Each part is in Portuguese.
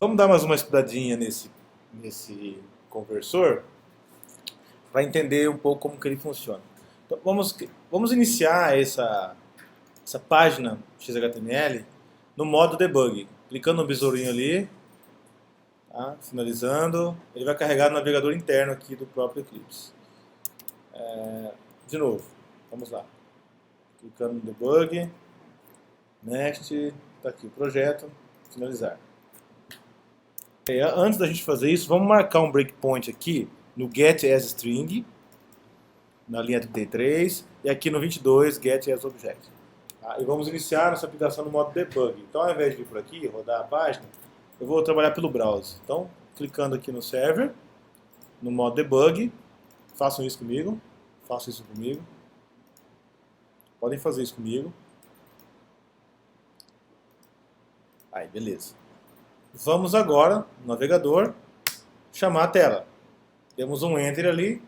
Vamos dar mais uma estudadinha nesse conversor para entender um pouco como que ele funciona. Então, vamos iniciar essa página XHTML no modo debug. Clicando no besourinho ali, tá? Finalizando, ele vai carregar o navegador interno aqui do próprio Eclipse. De novo, vamos lá. Clicando no debug, next, está aqui o projeto, finalizar. Antes da gente fazer isso, vamos marcar um breakpoint aqui no getAsString, na linha 33, e aqui no 22, getAsObject. Tá? E vamos iniciar nossa aplicação no modo debug. Então, ao invés de vir por aqui, rodar a página, eu vou trabalhar pelo browser. Então, clicando aqui no server, no modo debug, façam isso comigo, podem fazer isso comigo. Aí, beleza. Vamos agora, no navegador, chamar a tela. Temos um Enter ali.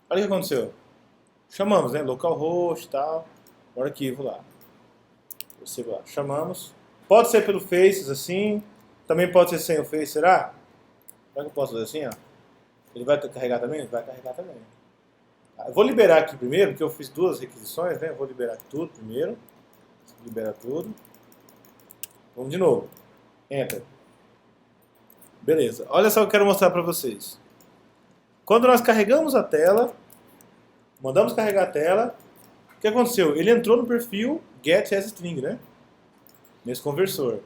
Olha o que aconteceu. Chamamos, né? Localhost e tal. O arquivo lá. Você lá. Chamamos. Pode ser pelo Faces assim. Também pode ser sem o Face, será? Será que eu posso fazer assim, ó? Ele vai carregar também? Vai carregar também. Eu vou liberar aqui primeiro, porque eu fiz duas requisições, né? Eu vou liberar tudo primeiro. Libera tudo. Vamos de novo. Enter. Beleza. Olha só o que eu quero mostrar para vocês. Quando nós carregamos a tela, mandamos carregar a tela, o que aconteceu? Ele entrou no perfil getAsString, né? Nesse conversor.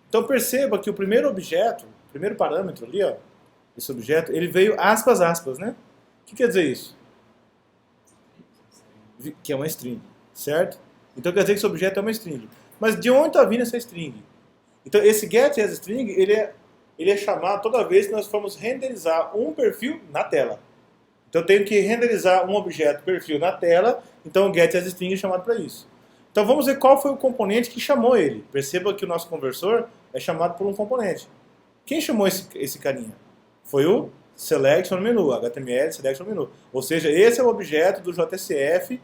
Então perceba que o primeiro objeto, o primeiro parâmetro ali, ó, esse objeto, ele veio aspas, né? O que quer dizer isso? Que é uma string, certo? Então quer dizer que esse objeto é uma string. Mas de onde está vindo essa string? Então esse getAsString, ele é chamado toda vez que nós formos renderizar um perfil na tela. Então eu tenho que renderizar um objeto perfil na tela, então o getAsString é chamado para isso. Então vamos ver qual foi o componente que chamou ele. Perceba que o nosso conversor é chamado por um componente. Quem chamou esse carinha? Foi o Selection Menu, HTML Selection Menu. Ou seja, esse é o objeto do JSF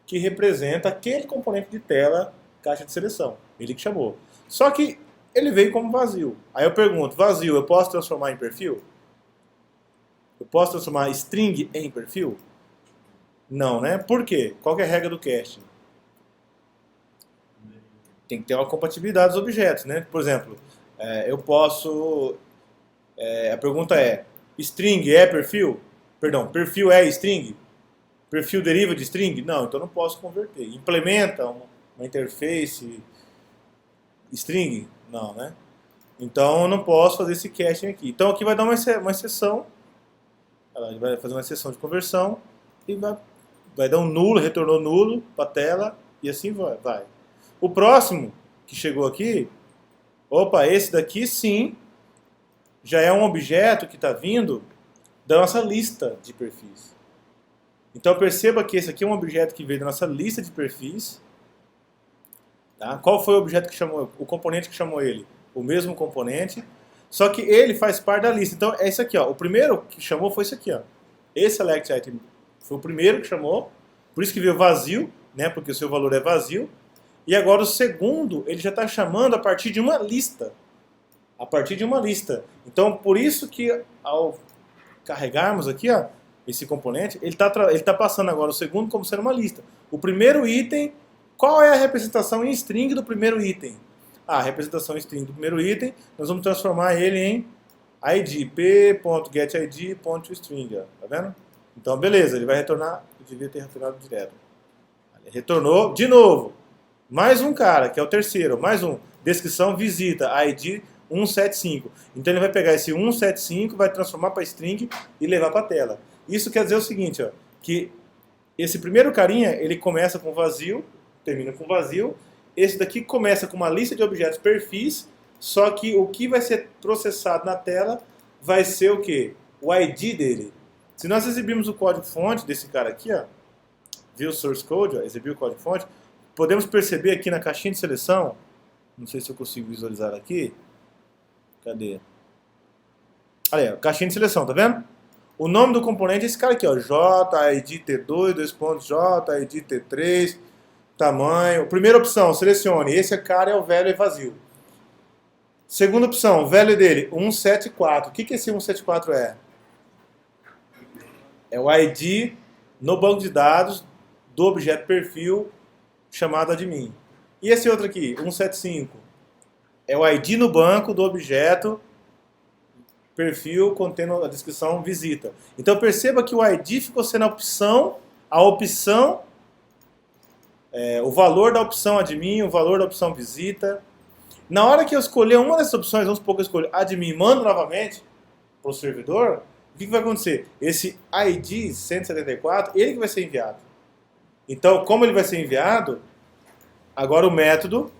que representa aquele componente de tela, caixa de seleção. Ele que chamou. Só que ele veio como vazio. Aí eu pergunto, vazio eu posso transformar em perfil? Eu posso transformar string em perfil? Não, né? Por quê? Qual que é a regra do casting? Tem que ter uma compatibilidade dos objetos, né? Por exemplo, eu posso... a pergunta é, string é perfil? Perdão, perfil é string? Perfil deriva de string? Não, então não posso converter. Implementa uma interface string? Não, né? Então eu não posso fazer esse caching aqui. Então aqui vai dar uma exceção. Ela vai fazer uma exceção de conversão e vai dar um nulo, retornou nulo para a tela e assim vai. O próximo que chegou aqui, opa, esse daqui sim, já é um objeto que está vindo da nossa lista de perfis. Então perceba que esse aqui é um objeto que veio da nossa lista de perfis. Tá? Qual foi o objeto que chamou, o componente que chamou ele? O mesmo componente, só que ele faz parte da lista. Então é isso aqui, ó. O primeiro que chamou foi isso aqui, ó. Esse select item foi o primeiro que chamou, por isso que veio vazio, né? Porque o seu valor é vazio. E agora o segundo, ele já está chamando a partir de uma lista. A partir de uma lista. Então por isso que ao carregarmos aqui, ó, esse componente, ele tá passando agora o segundo como sendo uma lista. O primeiro item, qual é a representação em string do primeiro item? A representação em string do primeiro item, nós vamos transformar ele em id, p.getId.string, tá vendo? Então beleza, ele vai retornar, eu devia ter retornado direto. Ele retornou, de novo, mais um cara, que é o terceiro, mais um, descrição visita, id 175. Então ele vai pegar esse 175, vai transformar para string e levar para a tela. Isso quer dizer o seguinte, ó, que esse primeiro carinha, ele começa com vazio, termina com vazio. Esse daqui começa com uma lista de objetos perfis, só que o que vai ser processado na tela vai ser o quê? O ID dele. Se nós exibirmos o código-fonte desse cara aqui, ó, view source code, ó, exibir o código-fonte, podemos perceber aqui na caixinha de seleção, não sei se eu consigo visualizar aqui, cadê? Olha aí, caixinha de seleção, tá vendo? O nome do componente é esse cara aqui, ó, JIDT2, 2 pontos, JIDT3, tamanho. Primeira opção, selecione. Esse cara é o velho e vazio. Segunda opção, o value dele, 174. O que esse 174 é? É o ID no banco de dados do objeto perfil chamado admin. E esse outro aqui, 175, é o ID no banco do objeto perfil contendo a descrição visita. Então perceba que o ID ficou sendo a opção, o valor da opção admin, o valor da opção visita. Na hora que eu escolher uma dessas opções, vamos supor que eu escolho admin, mando novamente para o servidor, o que vai acontecer? Esse ID 174, ele que vai ser enviado. Então, como ele vai ser enviado, agora o método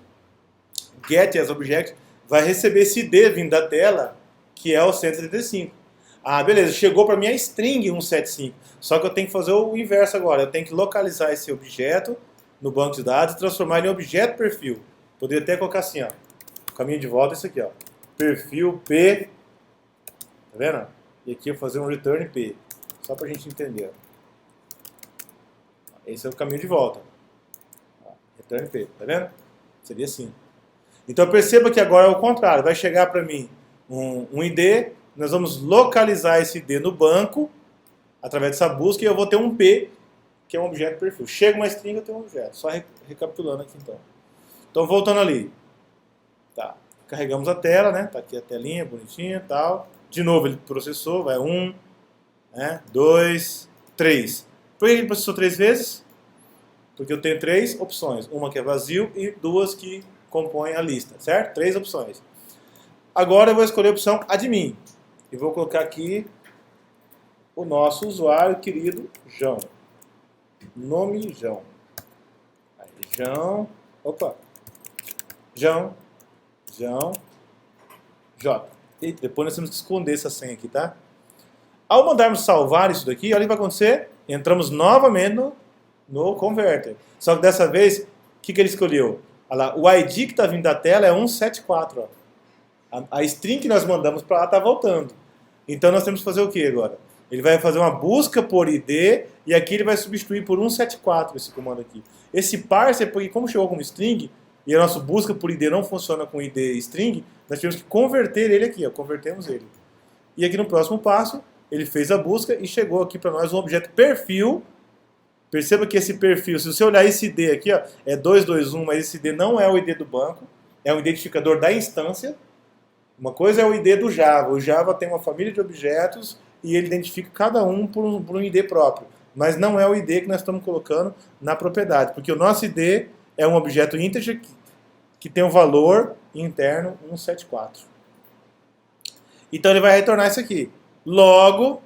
getAsObject vai receber esse ID vindo da tela, que é o 175. Ah, beleza, chegou para mim a string 175. Só que eu tenho que fazer o inverso agora. Eu tenho que localizar esse objeto no banco de dados e transformar ele em objeto perfil. Poderia até colocar assim, ó. O caminho de volta é esse aqui, ó. Perfil P. Tá vendo? E aqui eu vou fazer um return P. Só para a gente entender. Esse é o caminho de volta. Return P, tá vendo? Seria assim. Então perceba que agora é o contrário. Vai chegar para mim um ID, nós vamos localizar esse ID no banco, através dessa busca, e eu vou ter um P, que é um objeto perfil. Chega uma string, eu tenho um objeto. Só recapitulando aqui então. Então voltando ali. Tá. Carregamos a tela, né? Tá aqui a telinha, bonitinha e tal. De novo ele processou, vai 1, né? 2, 3. Por que ele processou 3 vezes? Porque eu tenho 3 opções. Uma que é vazio e 2 que compõem a lista, certo? 3 opções. Agora eu vou escolher a opção admin. E vou colocar aqui o nosso usuário querido João. Nome João. Aí, João. Opa. João. J. E depois nós temos que esconder essa senha aqui, tá? Ao mandarmos salvar isso daqui, olha o que vai acontecer. Entramos novamente no converter. Só que dessa vez, o que ele escolheu? Olha lá, o ID que está vindo da tela é 174. Ó. A string que nós mandamos para lá está voltando. Então nós temos que fazer o que agora? Ele vai fazer uma busca por ID e aqui ele vai substituir por 174 esse comando aqui. Esse parse é porque como chegou como string e a nossa busca por ID não funciona com ID string, nós tivemos que converter ele aqui, ó, convertemos ele. E aqui no próximo passo, ele fez a busca e chegou aqui para nós um objeto perfil. Perceba que esse perfil, se você olhar esse ID aqui, ó, é 221, mas esse ID não é o ID do banco, é um identificador da instância. Uma coisa é o ID do Java. O Java tem uma família de objetos e ele identifica cada um por um ID próprio. Mas não é o ID que nós estamos colocando na propriedade, porque o nosso ID é um objeto integer que tem um valor interno 174. Então ele vai retornar isso aqui. Logo,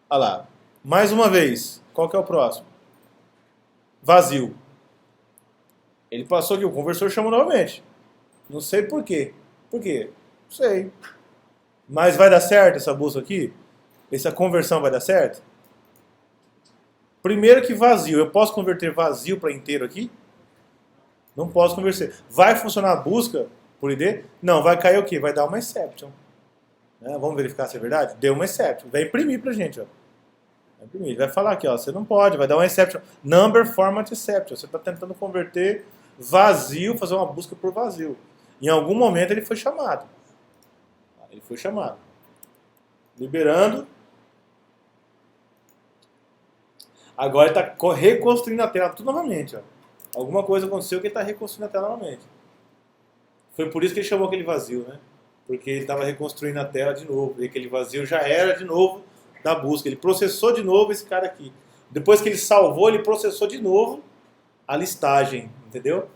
olha lá, mais uma vez, qual que é o próximo? Vazio. Ele passou aqui, o conversor chamou novamente. Não sei por quê. Por quê? Não sei. Mas vai dar certo essa busca aqui? Essa conversão vai dar certo? Primeiro que vazio. Eu posso converter vazio para inteiro aqui? Não posso converter. Vai funcionar a busca por ID? Não, vai cair o quê? Vai dar uma exception. Vamos verificar se é verdade? Deu uma exception. Vai imprimir pra gente, ó. Vai imprimir. Ele vai falar aqui, ó, você não pode, vai dar uma exception. Number format exception. Você está tentando converter vazio, fazer uma busca por vazio. Em algum momento ele foi chamado. Ele foi chamado. Liberando. Agora ele está reconstruindo a tela tudo novamente, ó. Alguma coisa aconteceu que ele está reconstruindo a tela novamente. Foi por isso que ele chamou aquele vazio, né? Porque ele estava reconstruindo a tela de novo. E aquele vazio já era de novo da busca. Ele processou de novo esse cara aqui. Depois que ele salvou, ele processou de novo a listagem, entendeu?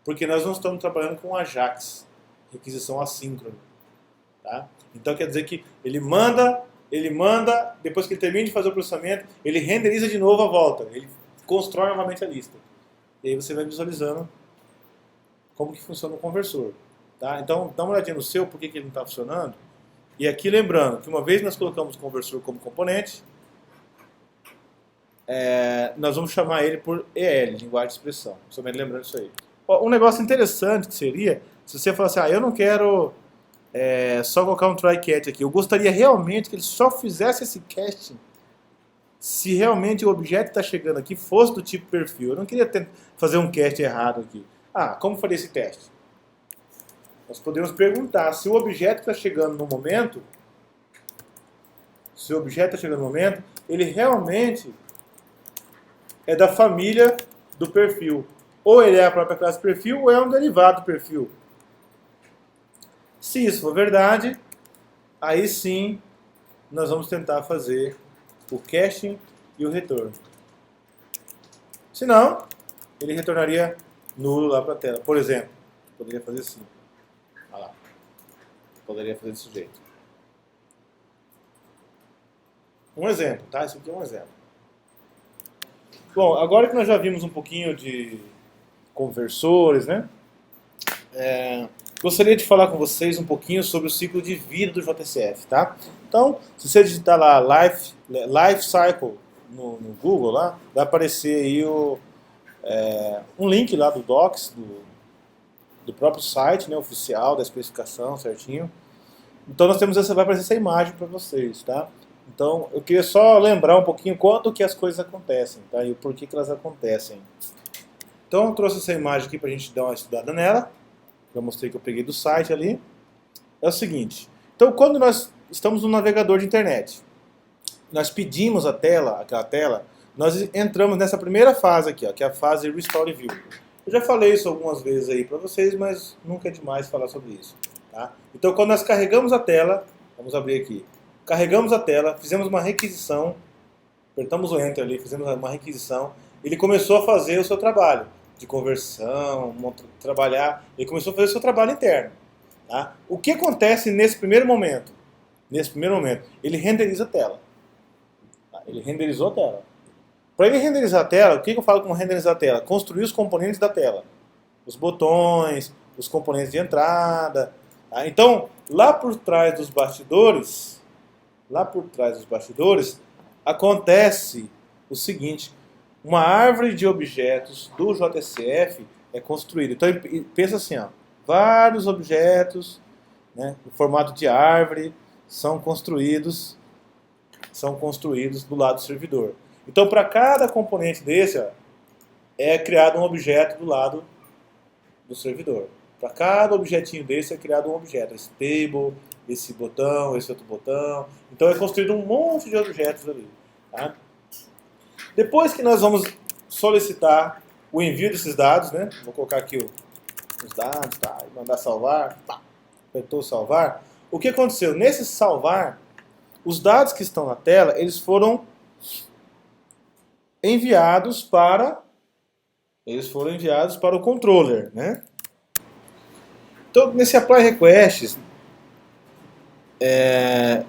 Porque nós não estamos trabalhando com Ajax, requisição assíncrona. Tá? Então quer dizer que ele manda, depois que ele termina de fazer o processamento, ele renderiza de novo a volta. Ele constrói novamente a lista. E aí você vai visualizando como que funciona o conversor. Tá? Então, dá uma olhadinha no seu, por que ele não está funcionando. E aqui lembrando que uma vez nós colocamos o conversor como componente, nós vamos chamar ele por EL, linguagem de expressão. Somente lembrando isso aí. Um negócio interessante que seria, se você falar assim, eu não quero só colocar um try catch aqui, eu gostaria realmente que ele só fizesse esse casting se realmente o objeto que está chegando aqui fosse do tipo perfil. Eu não queria fazer um cast errado aqui. Como faria esse teste? nós podemos perguntar se o objeto está chegando no momento, ele realmente é da família do perfil. Ou ele é a própria classe perfil, ou é um derivado do perfil. Se isso for verdade, aí sim nós vamos tentar fazer o caching e o retorno. Se não, ele retornaria nulo lá para a tela. Por exemplo, poderia fazer assim. Olha lá. Poderia fazer desse jeito. Um exemplo, tá? Isso aqui é um exemplo. Bom, agora que nós já vimos um pouquinho de conversores, né? Gostaria de falar com vocês um pouquinho sobre o ciclo de vida do JCF, tá? Então, se você digitar lá Life Cycle no Google, lá, vai aparecer aí um link lá do Docs, do próprio site, né, oficial, da especificação certinho. Então vai aparecer essa imagem para vocês, tá? Então eu queria só lembrar um pouquinho quando que as coisas acontecem, tá? E o porquê que elas acontecem. Então eu trouxe essa imagem aqui para a gente dar uma estudada nela. Já mostrei que eu peguei do site ali. É o seguinte. Então quando nós estamos no navegador de internet, nós pedimos aquela tela, nós entramos nessa primeira fase aqui, ó, que é a fase Restore View. Eu já falei isso algumas vezes aí para vocês, mas nunca é demais falar sobre isso. Tá? Então quando nós carregamos a tela, vamos abrir aqui, carregamos a tela, fizemos uma requisição, apertamos o Enter ali, fizemos uma requisição, ele começou a fazer o seu trabalho de conversão, ele começou a fazer o seu trabalho interno. Tá? O que acontece nesse primeiro momento? Ele renderiza a tela. Tá? Ele renderizou a tela. Para ele renderizar a tela, o que eu falo com renderizar a tela? Construir os componentes da tela. Os botões, os componentes de entrada. Tá? Então, lá por trás dos bastidores, acontece o seguinte: uma árvore de objetos do JCF é construída. Então, pensa assim, ó, vários objetos, né, em formato de árvore são construídos do lado do servidor. Então, para cada componente desse, ó, é criado um objeto do lado do servidor. Para cada objetinho desse é criado um objeto. Esse table, esse botão, esse outro botão. Então é construído um monte de objetos ali. Tá? Depois que nós vamos solicitar o envio desses dados, né? Vou colocar aqui os dados, tá? Mandar salvar, tá? Apertou salvar. O que aconteceu? Nesse salvar, os dados que estão na tela, eles foram enviados para o controller, né? Então, nesse apply requests,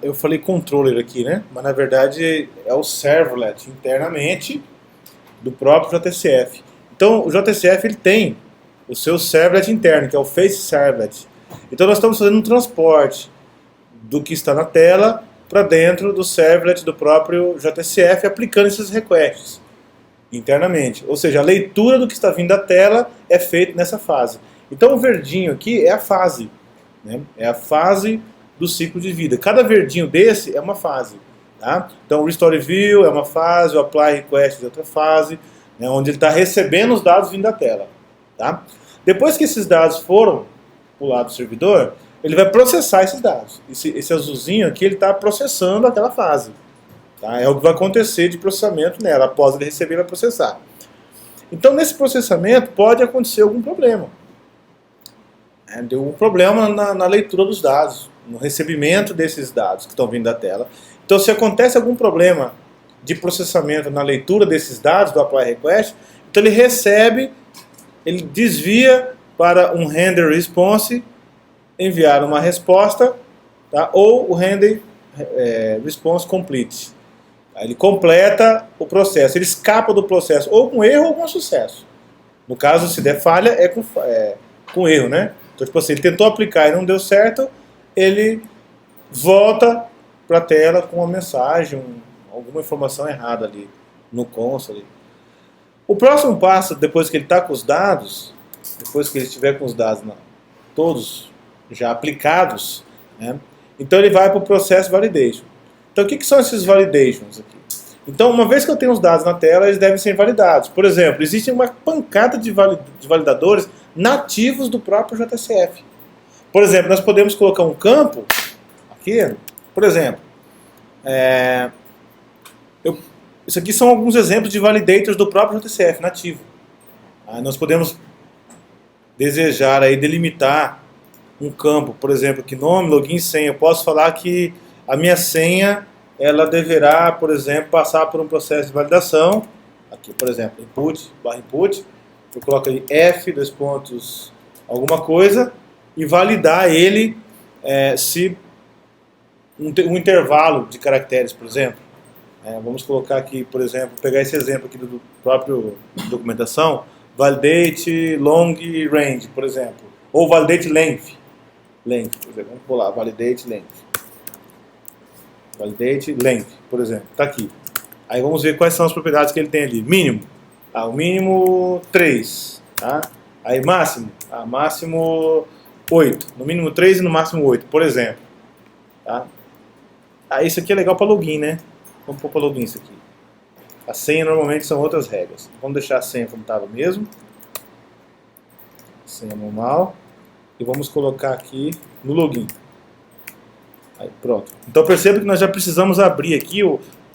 eu falei controller aqui, né? Mas na verdade é o servlet internamente do próprio JCF. Então, o JCF ele tem o seu servlet interno, que é o face servlet. Então, nós estamos fazendo um transporte do que está na tela para dentro do servlet do próprio JCF, aplicando esses requests internamente. Ou seja, a leitura do que está vindo da tela é feita nessa fase. Então o verdinho aqui é a fase, né? É a fase do ciclo de vida. Cada verdinho desse é uma fase. Tá? Então o Restore View é uma fase, o Apply Request é outra fase, né, onde ele está recebendo os dados vindo da tela. Tá? Depois que esses dados foram para o lado do servidor, ele vai processar esses dados. Esse azulzinho aqui, ele está processando aquela fase. Tá? É o que vai acontecer de processamento nela. Após ele receber, ele vai processar. Então, nesse processamento, pode acontecer algum problema. Deu um problema na leitura dos dados, no recebimento desses dados que estão vindo da tela. Então, se acontece algum problema de processamento na leitura desses dados do Apply Request, então ele desvia para um Render Response, enviar uma resposta, tá? Ou o Render Response Complete. Ele completa o processo, ele escapa do processo, ou com erro ou com sucesso. No caso, se der falha, é com erro, né? Então, tipo assim, ele tentou aplicar e não deu certo, ele volta para a tela com uma mensagem, alguma informação errada ali no console. O próximo passo, depois que ele está com os dados, depois que ele estiver com os dados todos já aplicados, né? Então ele vai para o Process Validation. Então o que são esses validations aqui? Então, uma vez que eu tenho os dados na tela, eles devem ser validados. Por exemplo, existe uma pancada de validadores nativos do próprio JCF. Por exemplo, nós podemos colocar um campo aqui, por exemplo, isso aqui são alguns exemplos de validators do próprio JCF nativo. Nós podemos desejar aí delimitar um campo, por exemplo, que nome, login, senha. Eu posso falar que a minha senha, ela deverá, por exemplo, passar por um processo de validação. Aqui, por exemplo, input, barra input. Eu coloco aí F, dois pontos, alguma coisa, e validar ele se um intervalo de caracteres, por exemplo. Vamos colocar aqui, por exemplo, pegar esse exemplo aqui do próprio documentação, validate long range, por exemplo, ou validate length, por exemplo. Vamos pular, validate length, por exemplo, está aqui. Aí vamos ver quais são as propriedades que ele tem ali. Mínimo, o mínimo 3, tá? Aí máximo, máximo 8, no mínimo 3 e no máximo 8, por exemplo, tá? Isso aqui é legal para login, né? Vamos pôr para login isso aqui. A senha normalmente são outras regras. Vamos deixar a senha como estava mesmo. Senha normal. E vamos colocar aqui no login. Aí, pronto. Então perceba que nós já precisamos abrir aqui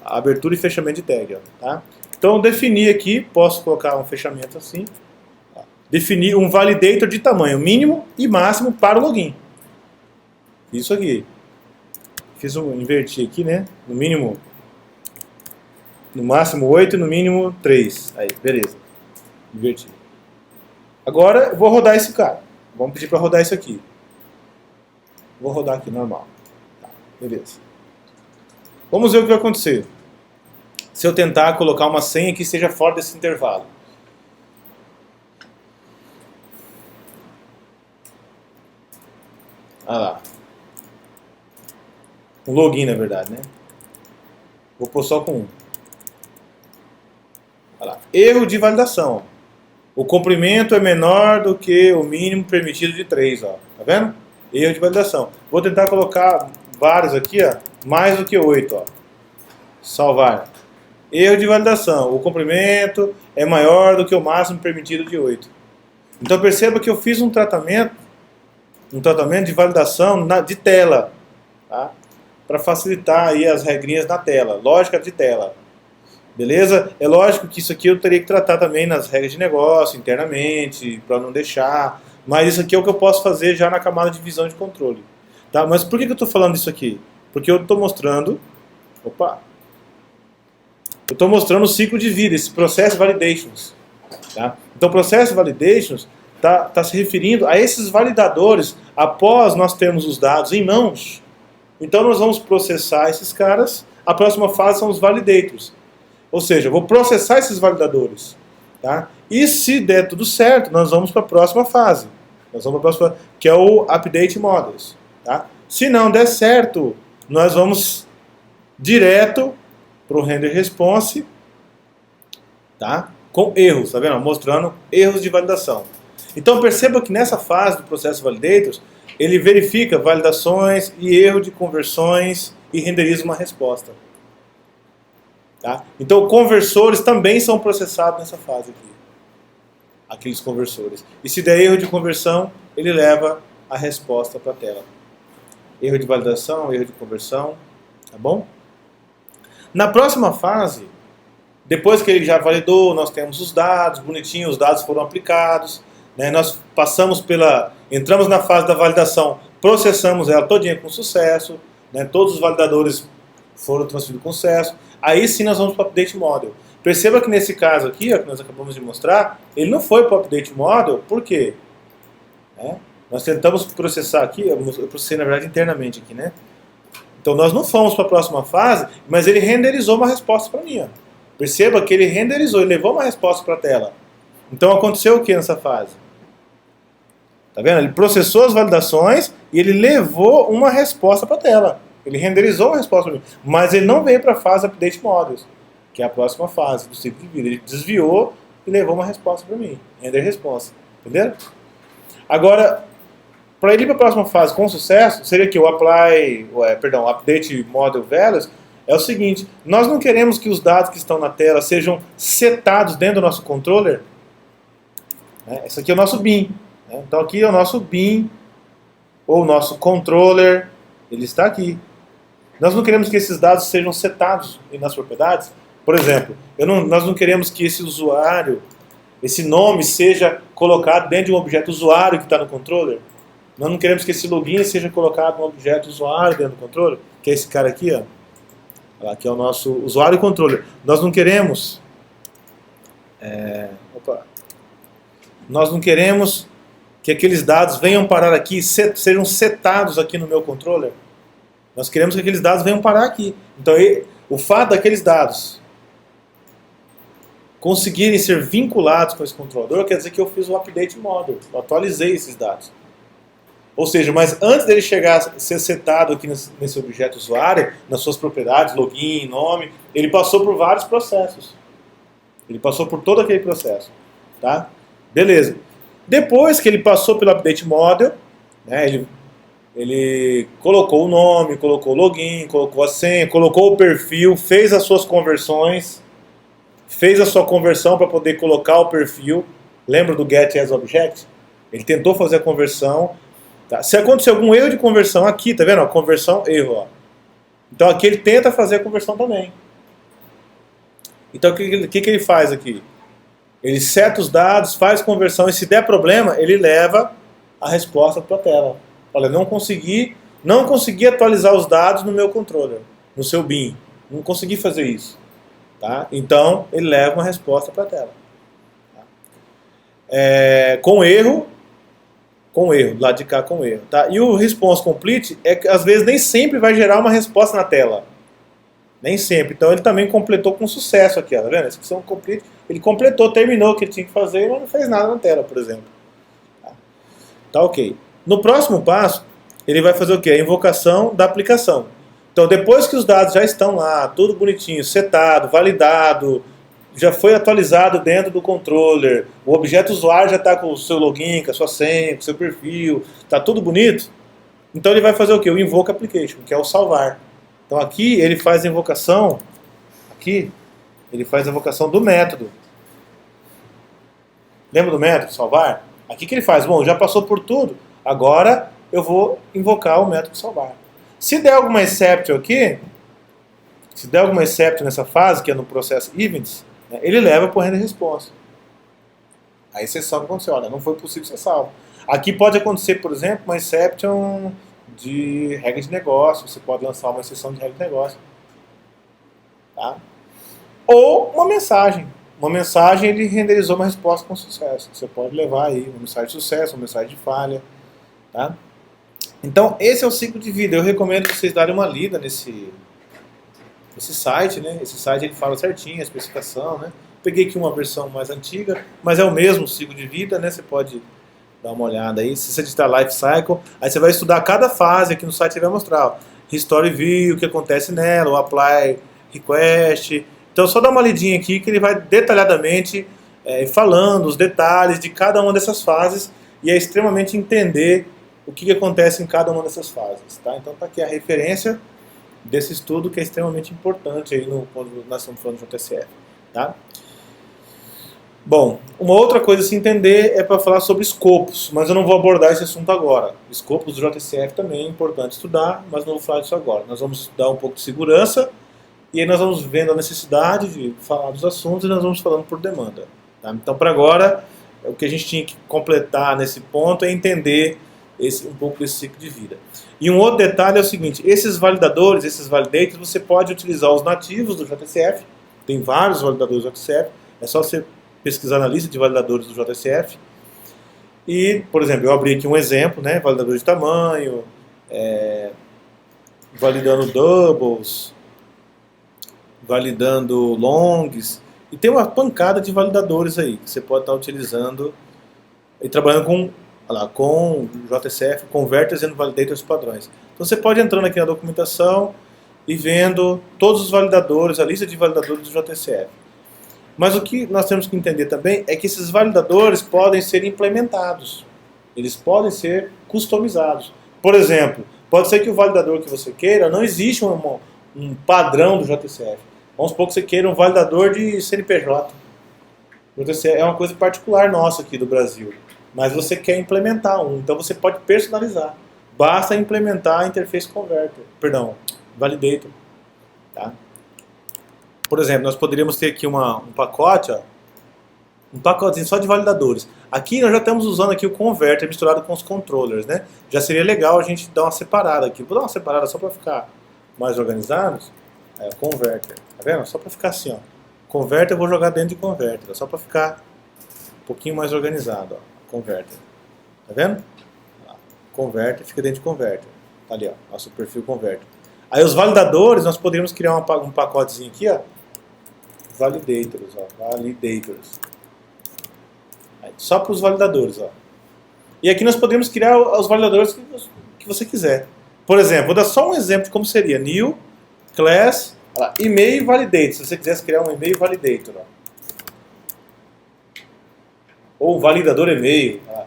a abertura e fechamento de tag. Ó, tá? Então definir aqui, posso colocar um fechamento assim. Definir um validator de tamanho mínimo e máximo para o login. Isso aqui. Inverti aqui, né? No mínimo, no máximo 8 e no mínimo 3. Aí, beleza. Inverti. Agora eu vou rodar esse cara. Vamos pedir para rodar isso aqui. Vou rodar aqui normal. Tá, beleza. Vamos ver o que vai acontecer. Se eu tentar colocar uma senha que esteja fora desse intervalo. Ah lá. Um login, na verdade, né? Vou pôr só com 1. Olha lá. Erro de validação. O comprimento é menor do que o mínimo permitido de 3, ó. Tá vendo? Erro de validação. Vou tentar colocar vários aqui, ó. Mais do que 8, ó. Salvar. Erro de validação. O comprimento é maior do que o máximo permitido de 8. Então perceba que eu fiz um tratamento de validação de tela, tá? Para facilitar aí as regrinhas na tela, lógica de tela. Beleza? É lógico que isso aqui eu teria que tratar também nas regras de negócio, internamente, para não deixar. Mas isso aqui é o que eu posso fazer já na camada de visão de controle. Tá? Mas por que eu estou falando isso aqui? Porque eu estou mostrando... Opa! Eu estou mostrando o ciclo de vida, esse processo validations. Tá? Então o processo validations está se referindo a esses validadores após nós termos os dados em mãos. Então nós vamos processar esses caras. A próxima fase são os validators. Ou seja, eu vou processar esses validadores. Tá? E se der tudo certo, nós vamos para a próxima fase. Nós vamos para a próxima fase, que é o Update Models. Tá? Se não der certo, nós vamos direto para o Render Response, tá? Com erros, tá vendo? Mostrando erros de validação. Então perceba que nessa fase do processo Validators, ele verifica validações e erro de conversões e renderiza uma resposta. Tá? Então conversores também são processados nessa fase aqui. Aqueles conversores. E se der erro de conversão, ele leva a resposta para a tela. Erro de validação, erro de conversão, tá bom? Na próxima fase, depois que ele já validou, nós temos os dados, bonitinho, os dados foram aplicados, né? Nós entramos na fase da validação, processamos ela todinha com sucesso, né? Todos os validadores foram transferidos com sucesso, aí sim nós vamos para o Update Model. Perceba que nesse caso aqui, ó, que nós acabamos de mostrar, ele não foi para o Update Model, por quê? Nós tentamos processar aqui, eu processei na verdade internamente aqui, né? Então nós não fomos para a próxima fase, mas ele renderizou uma resposta para mim. Ó. Perceba que ele renderizou, ele levou uma resposta para a tela. Então aconteceu o que nessa fase? Tá vendo? Ele processou as validações e ele levou uma resposta para a tela. Ele renderizou uma resposta para mim. Mas ele não veio para a fase Update Models, que é a próxima fase do ciclo de vida. Ele desviou e levou uma resposta para mim. Render resposta. Entenderam? Agora, para ele ir para a próxima fase com sucesso, seria que o Update Model Values é o seguinte: nós não queremos que os dados que estão na tela sejam setados dentro do nosso controller. Esse aqui é o nosso bin. Então aqui é o nosso bin ou o nosso controller, ele está aqui. Nós não queremos que esses dados sejam setados nas propriedades. Por exemplo, nós não queremos que esse usuário, esse nome seja colocado dentro de um objeto usuário que está no controller. Nós não queremos que esse login seja colocado no objeto usuário dentro do controller, que é esse cara aqui, ó. Aqui é o nosso usuário e controller. Nós não queremos... Nós não queremos que aqueles dados venham parar aqui, sejam setados aqui no meu controller. Nós queremos que aqueles dados venham parar aqui. Então, o fato daqueles dados conseguirem ser vinculados com esse controlador quer dizer que eu fiz o update model, eu atualizei esses dados. Ou seja, mas antes dele chegar a ser setado aqui nesse objeto usuário, nas suas propriedades, login, nome, ele passou por vários processos. Ele passou por todo aquele processo. Tá? Beleza. Depois que ele passou pelo update model, né, ele colocou o nome, colocou o login, colocou a senha, colocou o perfil, fez as suas conversões, fez a sua conversão para poder colocar o perfil. Lembra do get as object? Ele tentou fazer a conversão. Tá? Se acontecer algum erro de conversão aqui, tá vendo? Ó, conversão, erro. Ó. Então aqui ele tenta fazer a conversão também. Então o que ele faz aqui? Ele seta os dados, faz conversão e se der problema, ele leva a resposta para a tela. Olha, não consegui atualizar os dados no meu controller, no seu bin. Não consegui fazer isso. Tá? Então ele leva uma resposta para a tela. Tá? Com erro, do lado de cá com erro. Tá? E o response complete é que às vezes nem sempre vai gerar uma resposta na tela. Nem sempre. Então ele também completou com sucesso aqui. Tá vendo? Execução complete. Ele completou, terminou o que ele tinha que fazer, mas não fez nada na tela, por exemplo. Tá ok. No próximo passo, ele vai fazer o quê? A invocação da aplicação. Então depois que os dados já estão lá, tudo bonitinho, setado, validado, já foi atualizado dentro do controller, o objeto usuário já está com o seu login, com a sua senha, com o seu perfil, está tudo bonito, então ele vai fazer o quê? O invoke application, que é o salvar. Então aqui ele faz a invocação, do método. Lembra do método salvar? Aqui que ele faz, bom, já passou por tudo, agora eu vou invocar o método salvar. Se der alguma exception aqui, nessa fase, que é no processo events, ele leva para o render response. A exceção que aconteceu, olha, não foi possível ser salvo. Aqui pode acontecer, por exemplo, uma exception de regra de negócio, você pode lançar uma exceção de regra de negócio. Tá? Ou uma mensagem. Uma mensagem, ele renderizou uma resposta com sucesso. Você pode levar aí uma mensagem de sucesso, uma mensagem de falha. Tá? Então, esse é o ciclo de vida. Eu recomendo que vocês darem uma lida nesse site, né? Esse site ele fala certinho a especificação, né? Peguei aqui uma versão mais antiga, mas é o mesmo ciclo de vida, né? Você pode dar uma olhada aí. Se você digitar Life Cycle, aí você vai estudar cada fase. Aqui no site vai mostrar ó, History View, o que acontece nela, o Apply Request. Então, só dá uma lidinha aqui que ele vai detalhadamente falando os detalhes de cada uma dessas fases e é extremamente entender o que acontece em cada uma dessas fases. Tá? Então, está aqui a referência desse estudo que é extremamente importante aí quando nós estamos falando de JSF. Tá? Bom, uma outra coisa a se entender é para falar sobre escopos, mas eu não vou abordar esse assunto agora. Escopos do JSF também é importante estudar, mas não vou falar disso agora. Nós vamos estudar um pouco de segurança e aí nós vamos vendo a necessidade de falar dos assuntos e nós vamos falando por demanda. Tá? Então, para agora, o que a gente tinha que completar nesse ponto é entender um pouco desse ciclo de vida. E um outro detalhe é o seguinte, esses validadores, esses validators, você pode utilizar os nativos do JSF, tem vários validadores do JSF, é só você pesquisar na lista de validadores do JSF. E, por exemplo, eu abri aqui um exemplo, né, validador de tamanho, validando doubles, validando longs, e tem uma pancada de validadores aí, que você pode estar utilizando e trabalhando com JSF, Converters and Validators padrões. Então você pode entrar aqui na documentação e vendo todos os validadores, a lista de validadores do JSF. Mas o que nós temos que entender também é que esses validadores podem ser implementados. Eles podem ser customizados. Por exemplo, pode ser que o validador que você queira, não existe um padrão do JSF. Vamos supor que você queira um validador de CNPJ. O JSF é uma coisa particular nossa aqui do Brasil. Mas você quer implementar um, então você pode personalizar. basta implementar a interface converter, perdão, validator. Tá? Por exemplo, nós poderíamos ter aqui um pacote, ó, um pacotinho só de validadores. Aqui nós já estamos usando aqui o converter misturado com os controllers, né? Já seria legal a gente dar uma separada aqui. Vou dar uma separada só para ficar mais organizados. É o converter, tá vendo? Só para ficar assim, ó. Converter eu vou jogar dentro de converter, só para ficar um pouquinho mais organizado, ó. Converter, tá vendo? Converter fica dentro de converter. Tá ali, ó, nosso perfil converter. Aí os validadores, nós poderíamos criar um pacotezinho aqui, ó. Validators, ó, validators. Aí, só para os validadores, ó. E aqui nós podemos criar os validadores que você quiser. Por exemplo, vou dar só um exemplo de como seria. New, class, email validator. Se você quisesse criar um email validator, ó. Ou validador e-mail. Ó.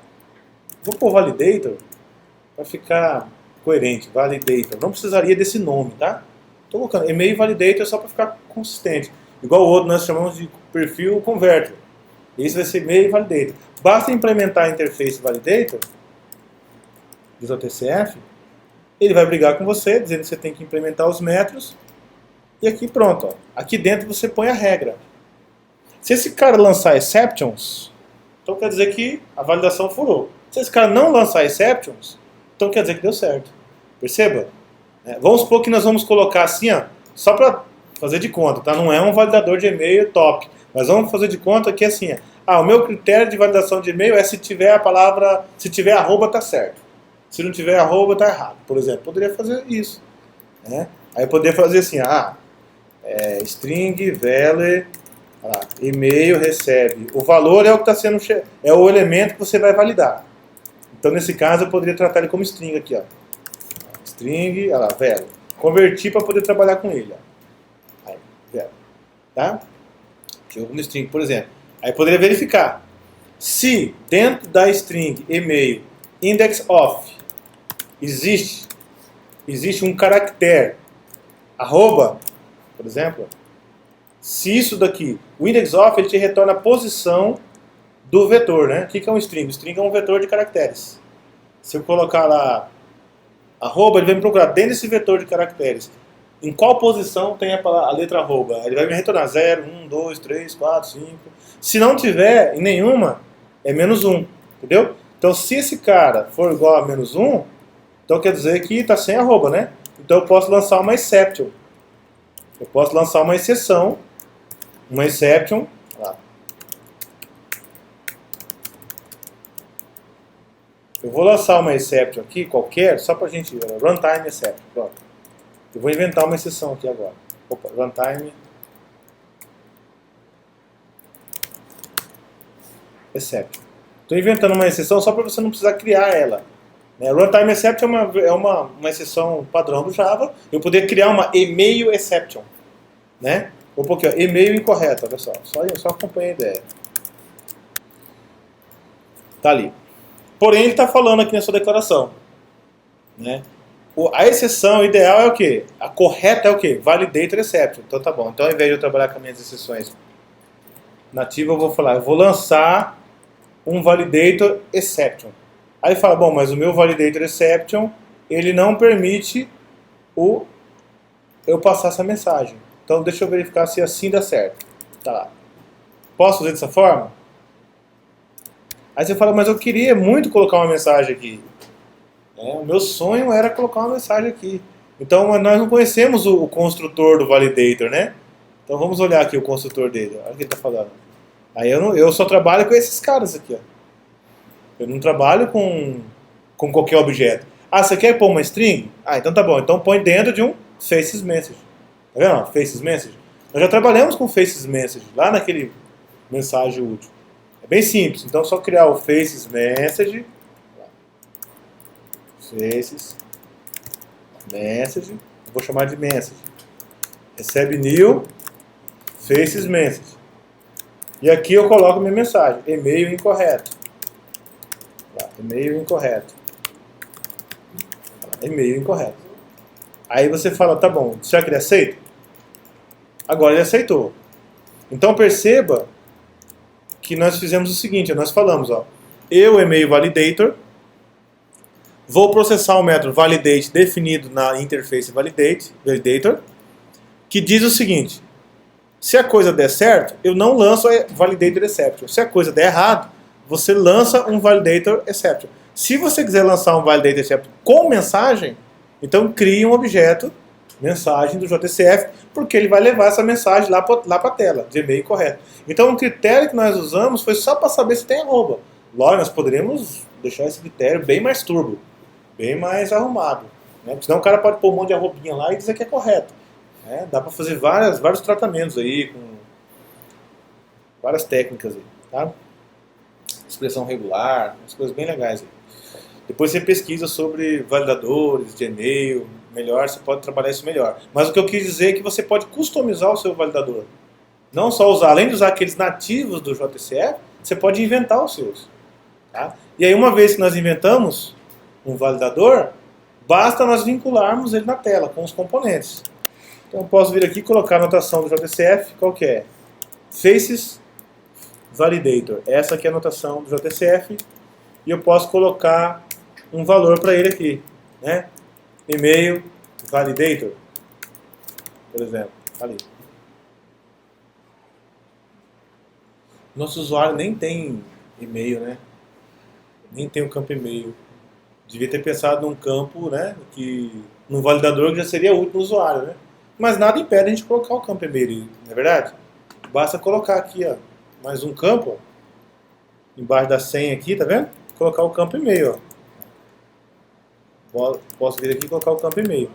Vou pôr validator para ficar coerente. Validator. Não precisaria desse nome, tá? Estou colocando e-mail validator só para ficar consistente. Igual o outro nós chamamos de perfil converter. Esse vai ser e-mail validator. Basta implementar a interface validator, diz o TCF, ele vai brigar com você, dizendo que você tem que implementar os métodos. E aqui pronto. Ó. Aqui dentro você põe a regra. Se esse cara lançar exceptions, então quer dizer que a validação furou. Se esse cara não lançar exceptions, então quer dizer que deu certo. Perceba? Vamos supor que nós vamos colocar assim, ó, só para fazer de conta, tá? Não é um validador de e-mail top. Mas vamos fazer de conta que assim, o meu critério de validação de e-mail é se tiver a palavra, se tiver arroba tá certo. Se não tiver arroba tá errado. Por exemplo, poderia fazer isso. Né? Aí eu poderia fazer assim, string, value, e-mail recebe. O valor é o que está sendo, é o elemento que você vai validar. Então nesse caso eu poderia tratar ele como string aqui, ó. String, value. Convertir para poder trabalhar com ele, ó. Aí, value. Tá? Jogo no string, por exemplo. Aí poderia verificar se dentro da string e-mail index of existe um caractere arroba, por exemplo, se isso daqui, o index of ele te retorna a posição do vetor, né? O que é um string? O string é um vetor de caracteres. Se eu colocar lá arroba, ele vai me procurar dentro desse vetor de caracteres. Em qual posição tem a letra arroba? Ele vai me retornar 0, 1, 2, 3, 4, 5. Se não tiver em nenhuma, é -1. Entendeu? Então, se esse cara for igual a -1, então quer dizer que está sem arroba, né? Então, eu posso lançar uma exception. Eu posso lançar uma exceção. Uma exception. Lá. Eu vou lançar uma exception aqui, qualquer, só para a gente... Runtime exception. Pronto. Eu vou inventar uma exceção aqui agora. Opa, runtime exception. Estou inventando uma exceção só para você não precisar criar ela. Runtime exception é uma exceção padrão do Java. Eu poderia criar uma email exception. Né? Vou pôr aqui, ó, e-mail incorreto, olha só. Só acompanha a ideia. Tá ali. Porém, ele está falando aqui na sua declaração. Né? A exceção ideal é o quê? A correta é o quê? Validator exception. Então tá bom. Então ao invés de eu trabalhar com as minhas exceções nativas, eu vou falar, eu vou lançar um validator exception. Aí fala, bom, mas o meu validator exception, ele não permite eu passar essa mensagem. Então deixa eu verificar se assim dá certo. Tá lá. Posso fazer dessa forma? Aí você fala, mas eu queria muito colocar uma mensagem aqui. O meu sonho era colocar uma mensagem aqui. Então nós não conhecemos o construtor do validator, né? Então vamos olhar aqui o construtor dele. Olha o que ele está falando. Aí eu só trabalho com esses caras aqui. Ó. Eu não trabalho com qualquer objeto. Você quer pôr uma string? Então tá bom. Então põe dentro de um faces message. Tá vendo? Faces message. Nós já trabalhamos com faces message lá naquele mensagem útil. É bem simples. Então é só criar o faces message. Faces message, vou chamar de message. Recebe new faces message. E aqui eu coloco minha mensagem, e-mail incorreto. E-mail incorreto. E-mail incorreto. Aí você fala, tá bom, será que ele aceita? Agora ele aceitou. Então perceba que nós fizemos o seguinte, nós falamos, ó, e-mail validator Vou processar o método validate definido na interface validator, que diz o seguinte: se a coisa der certo, eu não lanço a validator exception. Se a coisa der errado, você lança um validator exception. Se você quiser lançar um validator exception com mensagem, então crie um objeto mensagem do JCF, porque ele vai levar essa mensagem lá para a tela, de e-mail correto. Então o critério que nós usamos foi só para saber se tem arroba. Lógico, nós poderíamos deixar esse critério bem mais turbo, bem mais arrumado. Né? Porque senão o cara pode pôr um monte de arrobinha lá e dizer que é correto. Né? Dá para fazer vários tratamentos aí, com várias técnicas aí. Tá? Expressão regular, umas coisas bem legais aí. Depois você pesquisa sobre validadores de e-mail, melhor, você pode trabalhar isso melhor. Mas o que eu quis dizer é que você pode customizar o seu validador. Não só usar, além de usar aqueles nativos do JCF, você pode inventar os seus. Tá? E aí uma vez que nós inventamos um validador, basta nós vincularmos ele na tela com os componentes. Então eu posso vir aqui e colocar a notação do JCF, qual que é? Faces Validator. Essa aqui é a notação do JCF. E eu posso colocar um valor para ele aqui, né? E-mail validator, por exemplo, ali. Nosso usuário nem tem e-mail, né? Nem tem o campo e-mail. Devia ter pensado num campo, né? Num validador que já seria útil para o usuário, né? Mas nada impede a gente colocar o campo e-mail, não é verdade? Basta colocar aqui, ó, mais um campo, ó, embaixo da senha aqui, tá vendo? Colocar o campo e-mail, ó. Posso vir aqui e colocar o campo e-mail.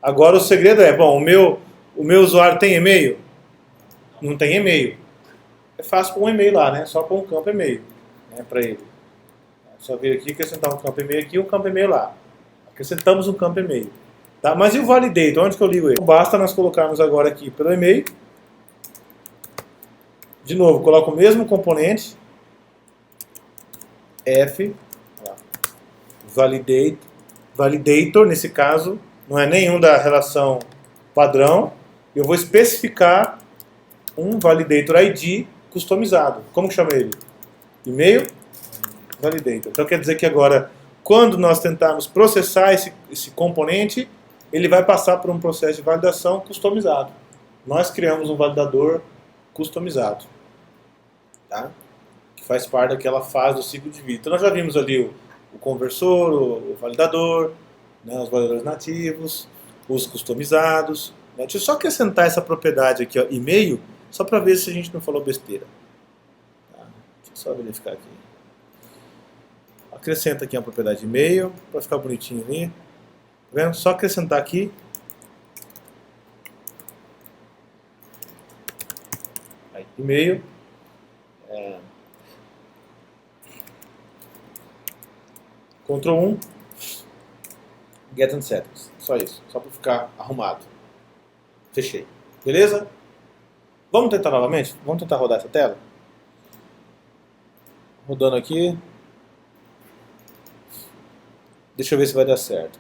Agora o segredo é, bom, o meu usuário tem e-mail? Não tem e-mail. É fácil pôr um e-mail lá, né? Só pôr um campo e-mail, né, para ele. É só vir aqui, acrescentar um campo e-mail aqui e um campo e-mail lá. Acrescentamos um campo e-mail. Tá? Mas e o validate? Onde que eu ligo ele? Basta nós colocarmos agora aqui pelo e-mail. De novo, coloco o mesmo componente. F, validate. Validator, nesse caso, não é nenhum da relação padrão. Eu vou especificar um validator ID customizado. Como que chama ele? E-mail validator. Então quer dizer que agora, quando nós tentarmos processar esse componente, ele vai passar por um processo de validação customizado. Nós criamos um validador customizado, tá? Que faz parte daquela fase do ciclo de vida. Então nós já vimos ali o conversor, o validador, né, os validadores nativos, os customizados. Né? Deixa eu só acrescentar essa propriedade aqui, ó, e-mail, só para ver se a gente não falou besteira. Tá? Deixa eu só verificar aqui. Acrescenta aqui a propriedade e-mail, para ficar bonitinho ali. Tá vendo? Só acrescentar aqui. E-mail. Ctrl 1, Get and Settings. Só isso, só para ficar arrumado. Fechei. Beleza? Vamos tentar novamente? Vamos tentar rodar essa tela? Rodando aqui. Deixa eu ver se vai dar certo.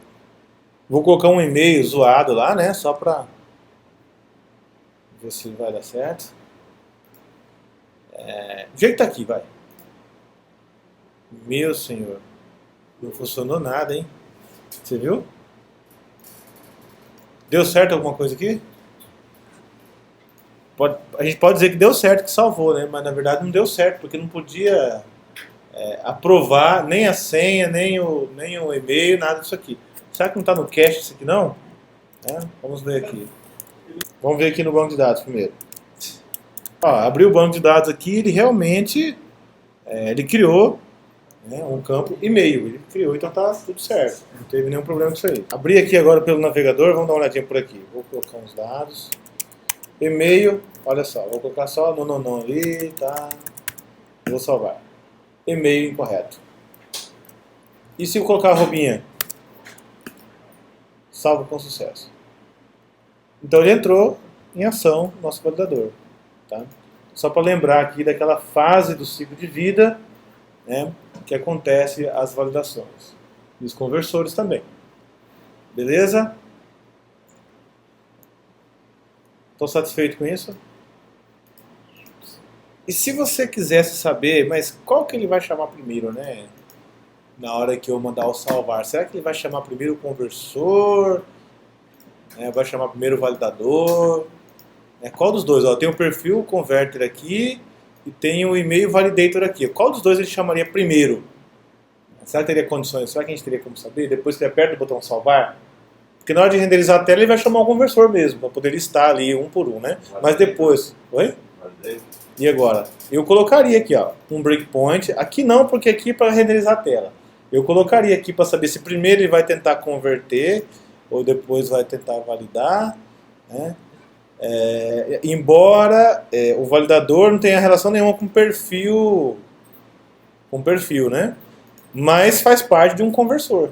Vou colocar um e-mail zoado lá, né? Só para ver se vai dar certo. O jeito tá aqui, vai. Meu senhor. Não funcionou nada, hein? Você viu? Deu certo alguma coisa aqui? A gente pode dizer que deu certo, que salvou, né? Mas na verdade não deu certo, porque não podia aprovar nem a senha, nem o e-mail, nada disso aqui. Será que não está no cache isso aqui não? Vamos ver aqui. Vamos ver aqui no banco de dados primeiro. Ó, abriu o banco de dados aqui, ele realmente ele criou, né, um campo e-mail. Ele criou, então tá tudo certo. Não teve nenhum problema com isso aí. Abri aqui agora pelo navegador, vamos dar uma olhadinha por aqui. Vou colocar uns dados. E-mail, olha só, vou colocar só não ali, tá? Vou salvar. E-mail incorreto. E se eu colocar a arrobinha? Salvo com sucesso. Então ele entrou em ação no nosso validador. Tá? Só para lembrar aqui daquela fase do ciclo de vida, né, que acontece as validações. E os conversores também. Beleza? Estou satisfeito com isso? E se você quisesse saber, mas qual que ele vai chamar primeiro, né? na hora que eu mandar o salvar, será que ele vai chamar primeiro o conversor? Vai chamar primeiro o validador? Qual dos dois? Ó, tem o perfil converter aqui e tem o e-mail validator aqui. Qual dos dois ele chamaria primeiro? Será que teria condições? Será que a gente teria como saber? Depois que ele aperta o botão salvar? Porque na hora de renderizar a tela ele vai chamar o conversor mesmo, para poder listar ali um por um, né? Mas depois... Oi? E agora? Eu colocaria aqui, ó, um breakpoint. Aqui não, porque aqui é para renderizar a tela. Eu colocaria aqui para saber se primeiro ele vai tentar converter ou depois vai tentar validar, né? Embora o validador não tenha relação nenhuma com perfil, né? Mas faz parte de um conversor.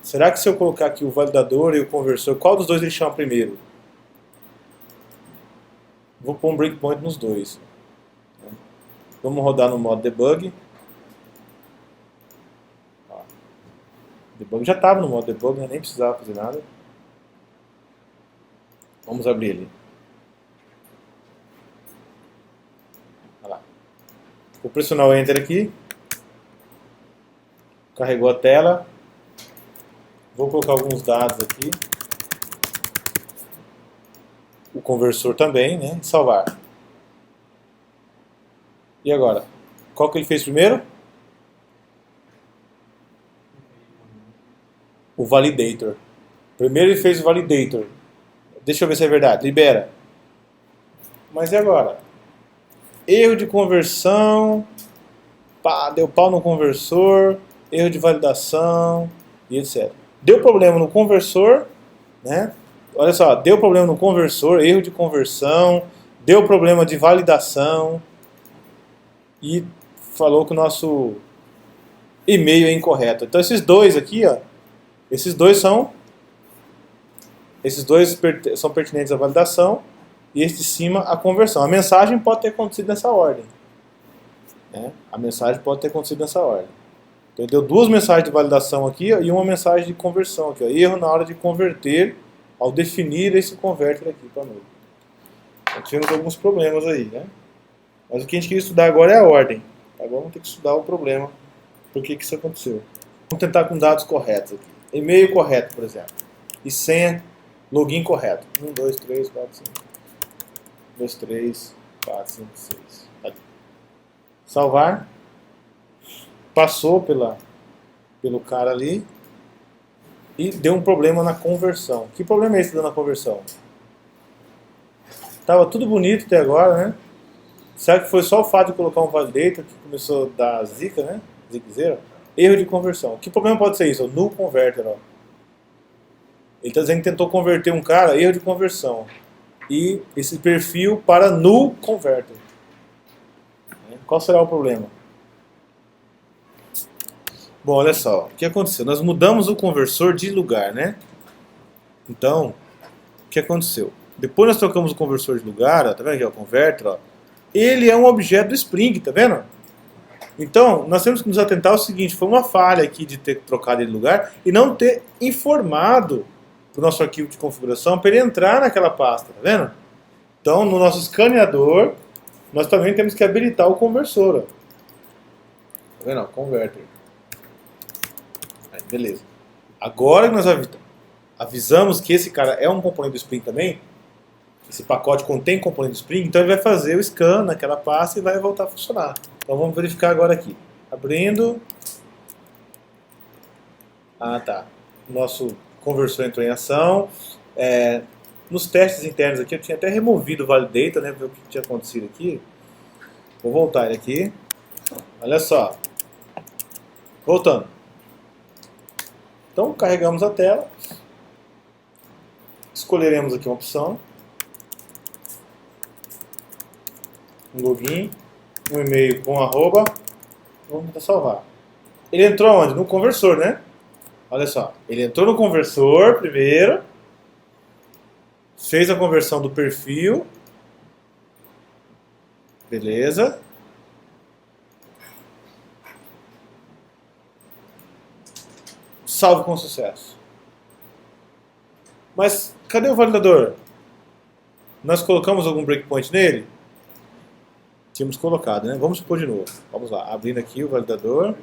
Será que se eu colocar aqui o validador e o conversor, qual dos dois ele chama primeiro? Vou pôr um breakpoint nos dois. Vamos rodar no modo debug. O debug já estava no modo debug, né? Nem precisava fazer nada. Vamos abrir ele. Olha lá. Vou pressionar o Enter aqui. Carregou a tela. Vou colocar alguns dados aqui. O conversor também, né? E salvar. E agora? Qual que ele fez primeiro? O validator. Primeiro ele fez o validator. Deixa eu ver se é verdade. Libera. Mas e agora? Erro de conversão. Pá, deu pau no conversor. Erro de validação. E etc. Deu problema no conversor. Né? Olha só. Deu problema no conversor. Erro de conversão. Deu problema de validação. E falou que o nosso e-mail é incorreto. Então esses dois aqui, ó. Esses dois são pertinentes à validação e este de cima à conversão. A mensagem pode ter acontecido nessa ordem. Né? A mensagem pode ter acontecido nessa ordem. Então, deu duas mensagens de validação aqui, ó, e uma mensagem de conversão aqui. Ó. Erro na hora de converter ao definir esse converter aqui para novo. Então, tivemos alguns problemas aí. Né? Mas o que a gente queria estudar agora é a ordem. Agora vamos ter que estudar o problema. Por que isso aconteceu. Vamos tentar com dados corretos aqui. E-mail correto, por exemplo. E senha, login correto. 1, 2, 3, 4, 5. 1, 2, 3, 4, 5, 6. Aqui. Salvar. Passou pelo cara ali. E deu um problema na conversão. Que problema é esse que deu na conversão? Tava tudo bonito até agora, né? Será que foi só o fato de colocar um validator que começou a dar zica, né? Ziquezeira? Erro de conversão. Que problema pode ser isso? Null converter, ó. Ele está dizendo que tentou converter um cara, erro de conversão. E esse perfil para null converter. Qual será o problema? Bom, olha só. O que aconteceu? Nós mudamos o conversor de lugar, né? Então, o que aconteceu? Depois nós trocamos o conversor de lugar, ó, tá vendo aqui, ó, converter, ó. Ele é um objeto do Spring, tá vendo? Então, nós temos que nos atentar ao seguinte, foi uma falha aqui de ter trocado ele de lugar e não ter informado para o nosso arquivo de configuração para ele entrar naquela pasta, tá vendo? Então, no nosso escaneador, nós também temos que habilitar o conversor. Ó. Tá vendo? Converter. Aí, beleza. Agora que nós avisamos que esse cara é um componente do Spring também, esse pacote contém componente do Spring, então ele vai fazer o scan naquela pasta e vai voltar a funcionar. Então vamos verificar agora aqui. Abrindo. Ah, tá. Nosso conversor entrou em ação. Nos testes internos aqui, eu tinha até removido o validator, né? Ver o que tinha acontecido aqui. Vou voltar ele aqui. Olha só. Voltando. Então, carregamos a tela. Escolheremos aqui uma opção. Um login. Um e-mail com arroba. Vamos tentar salvar. Ele entrou onde? No conversor, né? Olha só. Ele entrou no conversor primeiro. Fez a conversão do perfil. Beleza. Salvo com sucesso. Mas cadê o validador? Nós colocamos algum breakpoint nele? Tínhamos colocado, né? Vamos supor de novo. Vamos lá. Abrindo aqui o validador.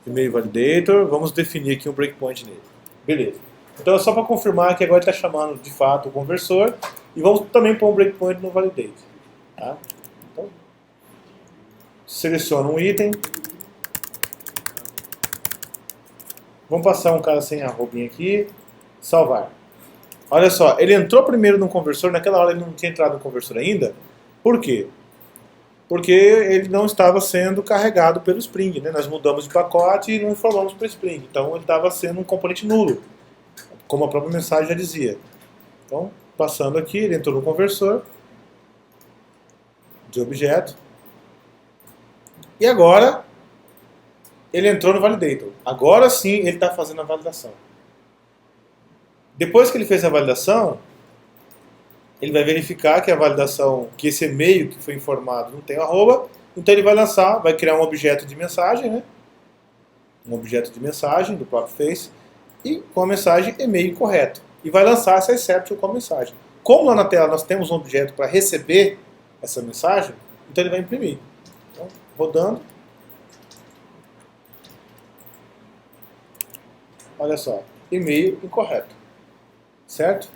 e-mail validator, vamos definir aqui um breakpoint nele. Beleza. Então é só para confirmar que agora ele está chamando de fato o conversor e vamos também pôr um breakpoint no validate. Tá? Então, seleciona um item. Vamos passar um cara sem arrobinha aqui, salvar. Olha só, ele entrou primeiro no conversor, naquela hora ele não tinha entrado no conversor ainda. Por quê? Porque ele não estava sendo carregado pelo Spring, né? Nós mudamos de pacote e não informamos para o Spring. Então ele estava sendo um componente nulo, como a própria mensagem já dizia. Então, passando aqui, ele entrou no conversor de objeto. E agora, ele entrou no validator. Agora sim ele está fazendo a validação. Depois que ele fez a validação, ele vai verificar que a validação, que esse e-mail que foi informado não tem o arroba, então ele vai lançar, vai criar um objeto de mensagem, né? Um objeto de mensagem do próprio Face, e com a mensagem e-mail correto. E vai lançar essa exception com a mensagem. Como lá na tela nós temos um objeto para receber essa mensagem, então ele vai imprimir. Então, rodando. Olha só, e-mail incorreto. Certo?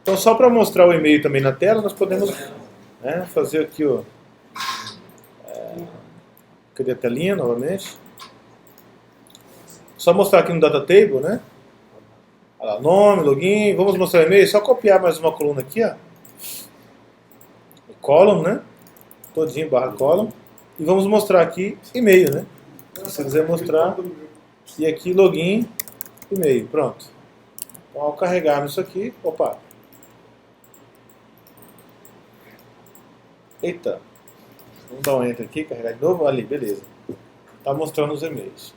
Então, só para mostrar o e-mail também na tela, nós podemos fazer aqui, ó. Cadê a telinha novamente? Só mostrar aqui no data table, né? Olha lá, nome, login, vamos mostrar o e-mail, só copiar mais uma coluna aqui, ó. O column, né? Todinho, barra column. E vamos mostrar aqui e-mail, né? Se quiser mostrar. E aqui login, e-mail, pronto. Então, ao carregarmos isso aqui, opa. Eita. Vamos dar um enter aqui, carregar de novo. Ali, beleza. Está mostrando os e-mails.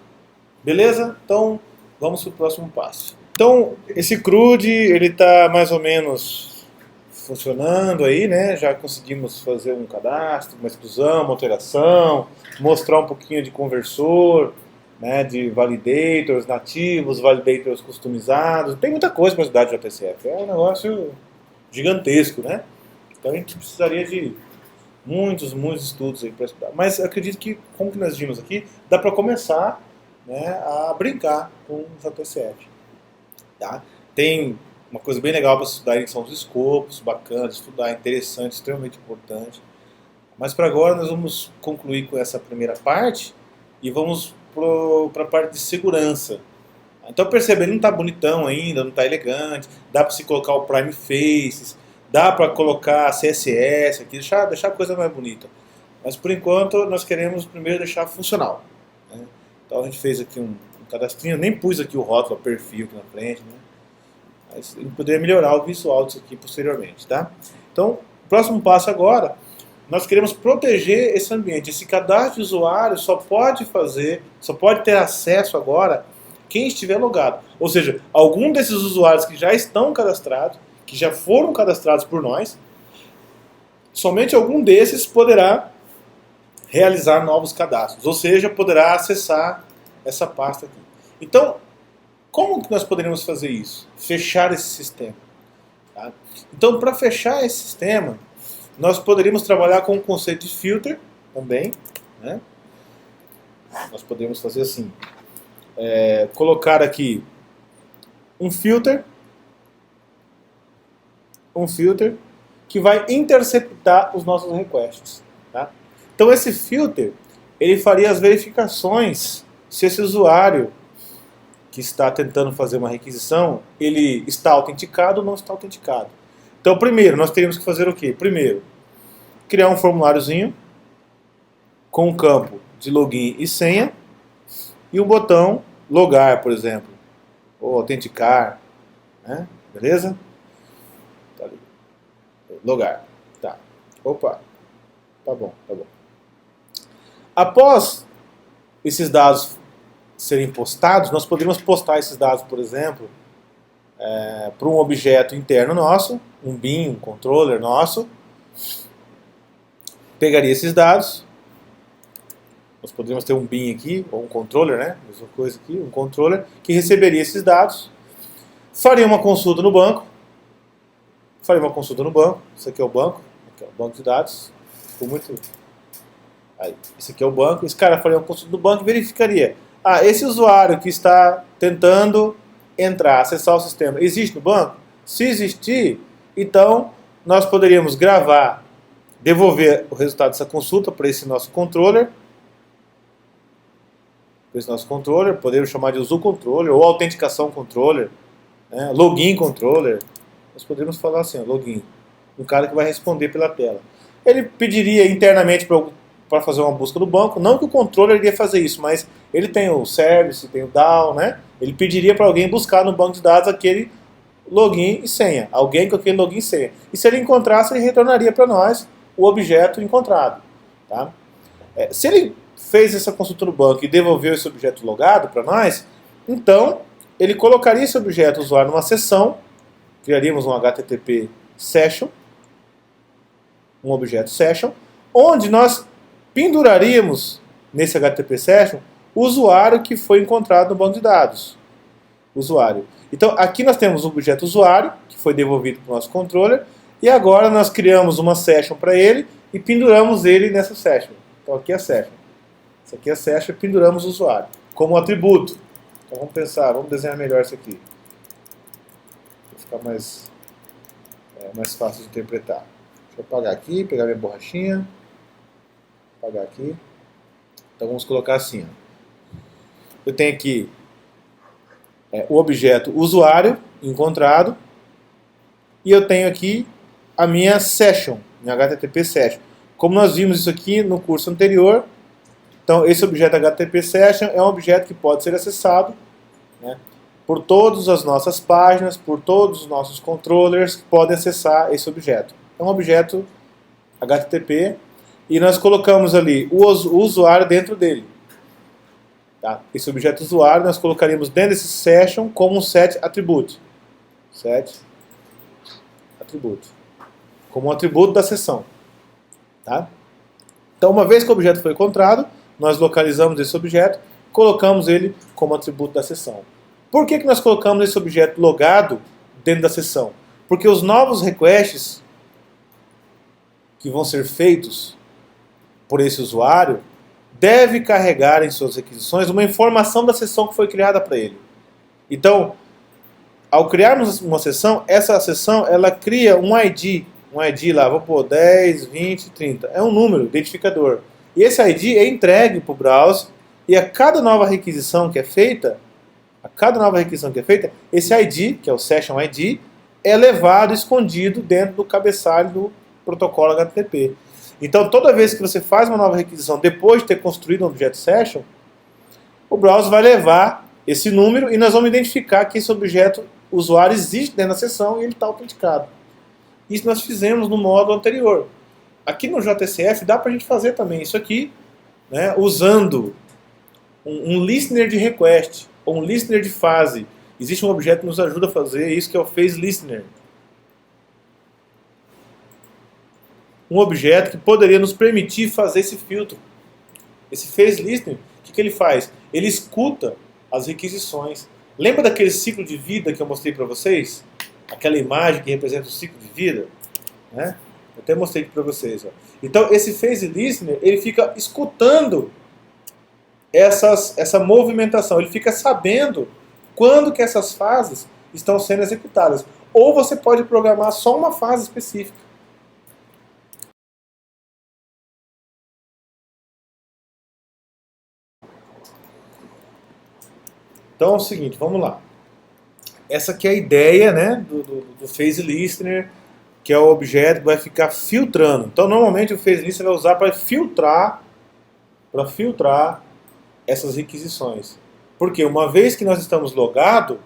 Beleza? Então, vamos para o próximo passo. Então, esse CRUD, ele está mais ou menos funcionando aí, né? Já conseguimos fazer um cadastro, uma exclusão, uma alteração, mostrar um pouquinho de conversor, né? De validators nativos, validators customizados. Tem muita coisa para estudar de JSF. É um negócio gigantesco, né? Então, a gente precisaria de muitos estudos aí para estudar. Mas acredito que, como que nós vimos aqui, dá para começar, né, a brincar com o JSF. Tá? Tem uma coisa bem legal para estudar, são os escopos, bacana de estudar, interessante, extremamente importante. Mas para agora nós vamos concluir com essa primeira parte e vamos para a parte de segurança. Então percebe, ele não está bonitão ainda, não está elegante, dá para se colocar o Prime Faces, dá para colocar CSS aqui, deixar a coisa mais bonita. Mas por enquanto nós queremos primeiro deixar funcional. Né? Então a gente fez aqui um cadastrinho, nem pus aqui o rótulo, o perfil aqui na frente. Né? Mas ele poderia melhorar o visual disso aqui posteriormente. Tá? Então, o próximo passo agora, nós queremos proteger esse ambiente. Esse cadastro de usuário só pode ter acesso agora quem estiver logado. Ou seja, algum desses usuários que já estão cadastrados, que já foram cadastrados por nós, somente algum desses poderá realizar novos cadastros, ou seja, poderá acessar essa pasta aqui. Então, como que nós poderíamos fazer isso? Fechar esse sistema. Tá? Então, para fechar esse sistema, nós poderíamos trabalhar com o conceito de filter também. Né? Nós podemos fazer assim, colocar aqui um filter que vai interceptar os nossos requests. Tá? Então esse filter, ele faria as verificações se esse usuário que está tentando fazer uma requisição, ele está autenticado ou não está autenticado. Então primeiro, nós teríamos que fazer o quê? Primeiro, criar um formuláriozinho com um campo de login e senha e um botão logar, por exemplo, ou autenticar, né? Beleza? Tá ali. Logar. Tá. Opa. Tá bom. Após esses dados serem postados, nós poderíamos postar esses dados, por exemplo, para um objeto interno nosso, um bin, um controller nosso, pegaria esses dados, nós poderíamos ter um bin aqui, ou um controller, né? Mesma coisa aqui, um controller, que receberia esses dados, faria uma consulta no banco, isso aqui é o banco, aqui é o banco de dados, ficou muito Aí, esse aqui é o banco. Esse cara faria uma consulta do banco e verificaria. Ah, esse usuário que está tentando entrar, acessar o sistema, existe no banco? Se existir, então nós poderíamos gravar, devolver o resultado dessa consulta para esse nosso controller. Podemos chamar de uso controller ou autenticação controller, né? Login controller. Nós poderíamos falar assim, ó, login. Um cara que vai responder pela tela. Ele pediria internamente para fazer uma busca do banco, não que o controller iria fazer isso, mas ele tem o service, tem o DAO, né? Ele pediria para alguém buscar no banco de dados aquele login e senha, alguém com aquele login e senha. E se ele encontrasse, ele retornaria para nós o objeto encontrado. Tá? Se ele fez essa consulta no banco e devolveu esse objeto logado para nós, então ele colocaria esse objeto usuário numa sessão, criaríamos um HTTP session, um objeto session, onde nós penduraríamos nesse HTTP session o usuário que foi encontrado no banco de dados. Usuário. Então aqui nós temos o objeto usuário, que foi devolvido para o nosso controller, e agora nós criamos uma session para ele e penduramos ele nessa session. Então aqui é a session. Isso aqui é a session e penduramos o usuário como atributo. Então vamos pensar, vamos desenhar melhor isso aqui. Para ficar mais fácil de interpretar. Deixa eu apagar aqui, pegar minha borrachinha. Apagar aqui. Então vamos colocar assim. Ó. Eu tenho aqui o objeto usuário encontrado e eu tenho aqui a minha session, minha HTTP session. Como nós vimos isso aqui no curso anterior, então esse objeto HTTP session é um objeto que pode ser acessado, né, por todas as nossas páginas, por todos os nossos controllers que podem acessar esse objeto. É um objeto HTTP e nós colocamos ali o usuário dentro dele. Tá? Esse objeto usuário nós colocaríamos dentro desse session como um set attribute. Set attribute. Como um atributo da sessão. Tá? Então, uma vez que o objeto foi encontrado, nós localizamos esse objeto, colocamos ele como atributo da sessão. Por que nós colocamos esse objeto logado dentro da sessão? Porque os novos requests que vão ser feitos por esse usuário deve carregar em suas requisições uma informação da sessão que foi criada para ele. Então, ao criarmos uma sessão, essa sessão ela cria um ID lá, vou pôr 10, 20, 30. É um número, identificador. E esse ID é entregue para o browser e a cada nova requisição que é feita, esse ID, que é o Session ID, é levado escondido dentro do cabeçalho do protocolo HTTP. Então, toda vez que você faz uma nova requisição depois de ter construído um objeto Session, o browser vai levar esse número e nós vamos identificar que esse objeto usuário existe dentro da sessão e ele está autenticado. Isso nós fizemos no módulo anterior. Aqui no JCF dá para a gente fazer também isso aqui, né, usando um listener de request ou um listener de fase. Existe um objeto que nos ajuda a fazer isso, que é o phase listener. Um objeto que poderia nos permitir fazer esse filtro. Esse phase listener, o que ele faz? Ele escuta as requisições. Lembra daquele ciclo de vida que eu mostrei para vocês? Aquela imagem que representa o ciclo de vida? Né? Eu até mostrei aqui para vocês. Ó. Então, esse phase listener, ele fica escutando essa movimentação. Ele fica sabendo quando que essas fases estão sendo executadas. Ou você pode programar só uma fase específica. Então é o seguinte, vamos lá. Essa aqui é a ideia, né, do phase listener, que é o objeto que vai ficar filtrando. Então normalmente o phase listener vai usar para filtrar essas requisições. Porque uma vez que nós estamos logado,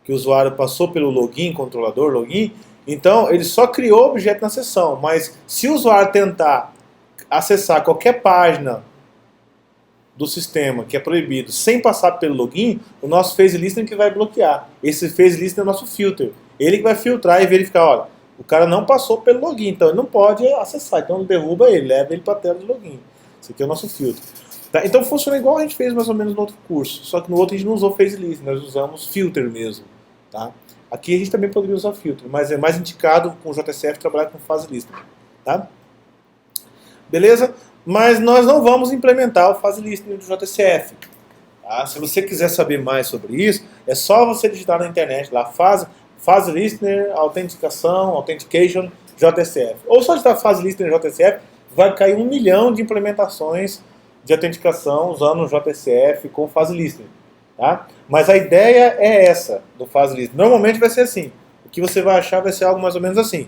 que o usuário passou pelo login, controlador login, então ele só criou o objeto na sessão. Mas se o usuário tentar acessar qualquer página do sistema que é proibido sem passar pelo login, o nosso phase listener que vai bloquear. Esse phase listener é o nosso filter. Ele que vai filtrar e verificar, olha, o cara não passou pelo login, então ele não pode acessar. Então ele derruba ele, leva ele para a tela de login. Esse aqui é o nosso filtro. Tá? Então funciona igual a gente fez mais ou menos no outro curso, só que no outro a gente não usou phase listener, nós usamos filter mesmo. Tá? Aqui a gente também poderia usar filter, mas é mais indicado com o JCF trabalhar com phase listener. Tá? Beleza? Mas nós não vamos implementar o Fuzzy Listening do JCF. Tá? Se você quiser saber mais sobre isso, é só você digitar na internet lá Fuzzy Listener, autenticação, authentication, JCF. Ou só digitar Fuzzy Listener JCF, vai cair 1 milhão de implementações de autenticação usando o JCF com Fuzzy Listener. Tá? Mas a ideia é essa do Fuzzy Listener. Normalmente vai ser assim. O que você vai achar vai ser algo mais ou menos assim.